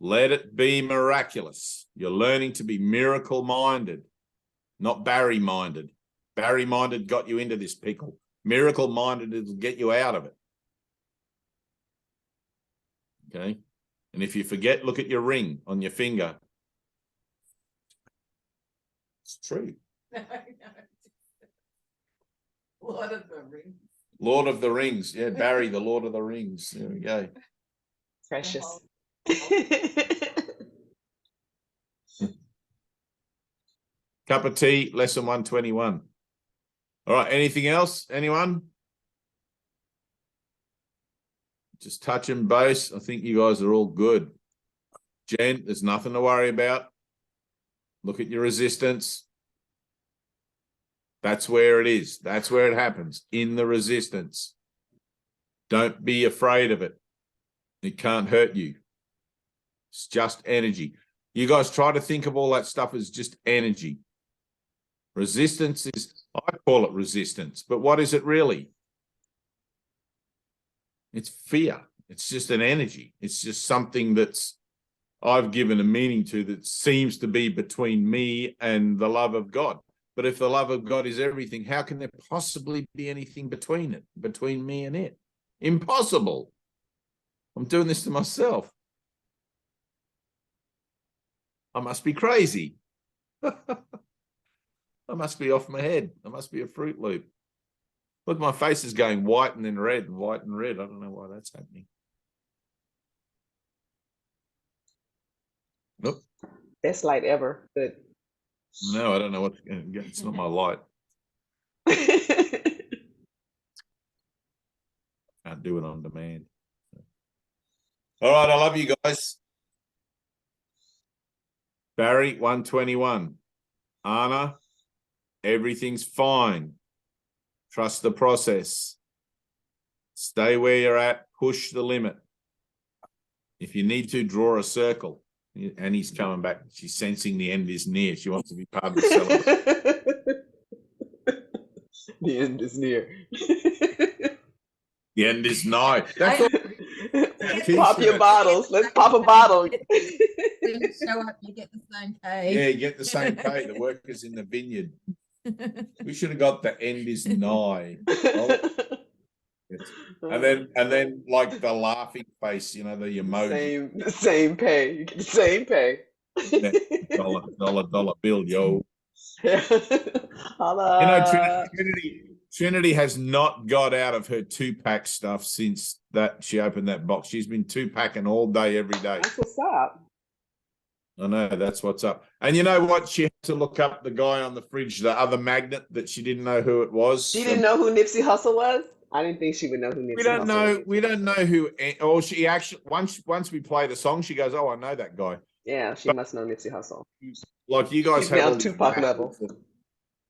Let it be miraculous. You're learning to be miracle-minded, not Barry-minded. Barry-minded got you into this pickle. Miracle-minded will get you out of it. Okay? And if you forget, look at your ring on your finger. It's true. Lord of the Rings. Lord of the Rings. Yeah, Barry, the Lord of the Rings. There we go. Precious. Cup of tea, lesson 121. All right, anything else? Anyone? Just touch and base. I think you guys are all good. Jen, there's nothing to worry about. Look at your resistance. That's where it is. That's where it happens, in the resistance. Don't be afraid of it. It can't hurt you. It's just energy. You guys try to think of all that stuff as just energy. Resistance is, I call it resistance, but what is it really? It's fear. It's just an energy. It's just something that's I've given a meaning to that seems to be between me and the love of God. But if the love of God is everything, how can there possibly be anything between it, between me and it? Impossible. I'm doing this to myself. I must be crazy. I must be off my head. I must be a Fruit Loop. Look, my face is going white and then red and white and red. I don't know why that's happening. Nope. Best light ever, but no, I don't know what. It's not my light. Can't do it on demand. All right, I love you guys. Barry, 121. Anna, everything's fine. Trust the process. Stay where you're at. Push the limit. If you need to, draw a circle. Annie's coming back. She's sensing the end is near. She wants to be part of the celebration. The end is near. The end is nigh. That's all. Pop your bottles. Let's pop a bottle. You show up, you get the same pay. Yeah, you get the same pay. The workers in the vineyard. We should have got the end is nigh. Oh. And then like the laughing face, you know, the emoji. Same pay. You get the same pay. $1 bill, yo. Holla. Trinity has not got out of her 2-pack stuff since that she opened that box. She's been 2-packing all day, every day. That's what's up. I know, that's what's up. And you know what? She had to look up the guy on the fridge, the other magnet that she didn't know who it was. She didn't know who Nipsey Hussle was? I didn't think she would know who Nipsey Hussle was. We don't know who. Or she actually once we play the song, she goes, "Oh, I know that guy." Yeah, she must know Nipsey Hussle. Like you guys She's have now all these Tupac battles level. of-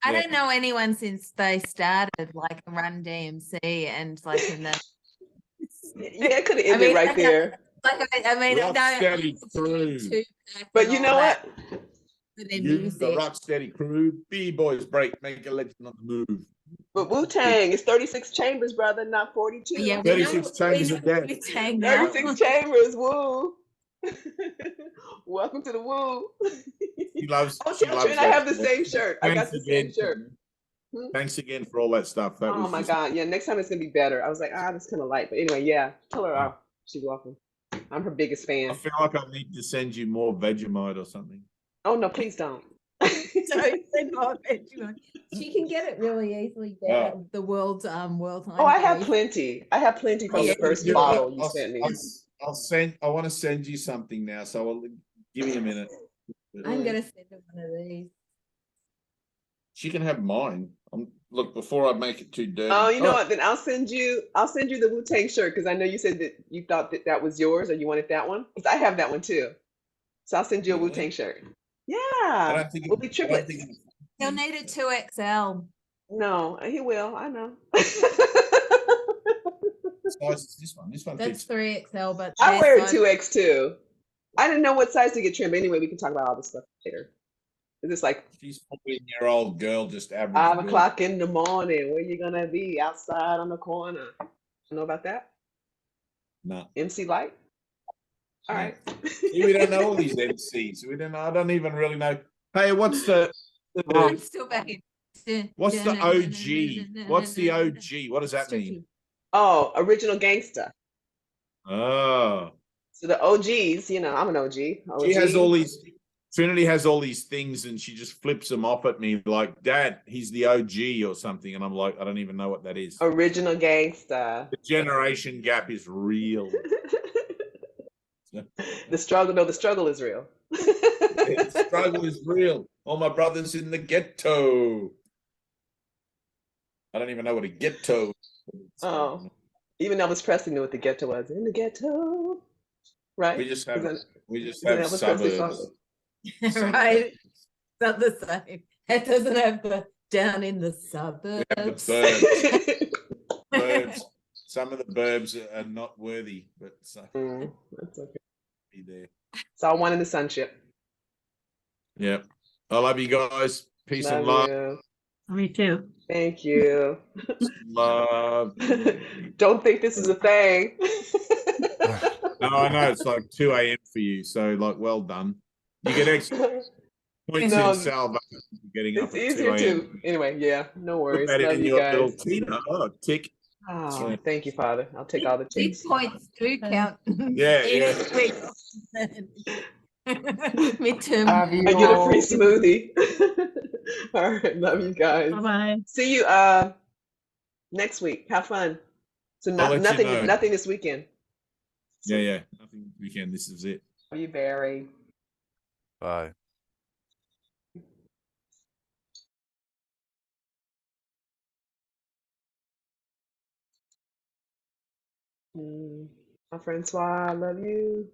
I Yeah. don't know anyone since they started like Run DMC and like in the Yeah, it could have ended right there. like I mean I Rocksteady crew. But you know what? You, the Rocksteady crew, B-boys break, make a legend on the move. But WuTang is 36 chambers, brother, not 42. Yeah, 36 chambers of death. 36 chambers, woo. Welcome to the woo. She loves. Oh, she tell loves Trin I that. have the same shirt. I got Thanks the again. same shirt. Thanks again for all that stuff. That Oh was my just- God. Yeah, next time it's gonna be better. I was like, that's kind of light. But anyway, yeah. Tell her off. She's welcome. I'm her biggest I fan. feel like I need to send you more Vegemite or something. Oh no, please don't. She can get it really easily down the world's world. Oh, I have plenty. I have plenty from the first Yeah, bottle you sent me. I'll send. I want to send you something now, so I'll give me a minute. I'm gonna send her one of these. She can have mine. Look, before I make it too dirty. Oh, you know what? Then I'll send you the WuTang shirt because I know you said that you thought that was yours or you wanted that one. Because I have that one too. So I'll send you a Really? WuTang shirt. I Yeah. don't think We'll be triplets. He'll need a 2XL. No, he will. I know. size is this one. This one That's fits. 3XL, but I their wear a size- 2X too. I didn't know what size to get trimmed. Anyway, we can talk about all this stuff later. Is this like She's a 14-year-old girl, just average. 5 girl. o'clock in the morning? Where you gonna be? Outside on the corner. You know about that? No. MC Light? All No. right. See, we don't know all these MCs. We don't know. I don't even really know. Hey, what's the I'm still back in. what's the OG? What's the OG? What does that mean? Oh, original gangster. Oh, So the OGs, I'm an OG. she has all these. Trinity has all these things, and she just flips them off at me like, "Dad, he's the OG or something," and I'm like, I don't even know what that is. Original gangster. The generation gap is real. The struggle is real. The struggle is real. All my brothers in the ghetto. I don't even know what a ghetto is. Oh, even Elvis Presley knew what the ghetto was. In the ghetto, right? We just have Isn't suburbs. Right. It's not the same. It doesn't have the down in the suburbs. We have the burbs. Some of the burbs are not worthy, but that's okay. Be there. It's all one in the sunship. Yeah. I love you guys. Peace and Love love. you. Me too. Thank you. Love. Don't think this is a thing. No, I know it's like 2 a.m. for you, so like, well done. You get extra points in salvation for getting up It's at 2 easier a.m. too. Anyway, yeah, no worries. Put that Love in you your guys. little Tina. Oh, tick. Oh, thank you, Father. I'll take all the Big ticks. points do count. Yeah, yeah. Midterm. I get a free smoothie. All right, love you guys. Bye-bye. See you next week. Have fun. So I'll let you nothing know. nothing this weekend. Yeah. Nothing this weekend. This is it. Love you, Barry. Bye. My Francois, I love you.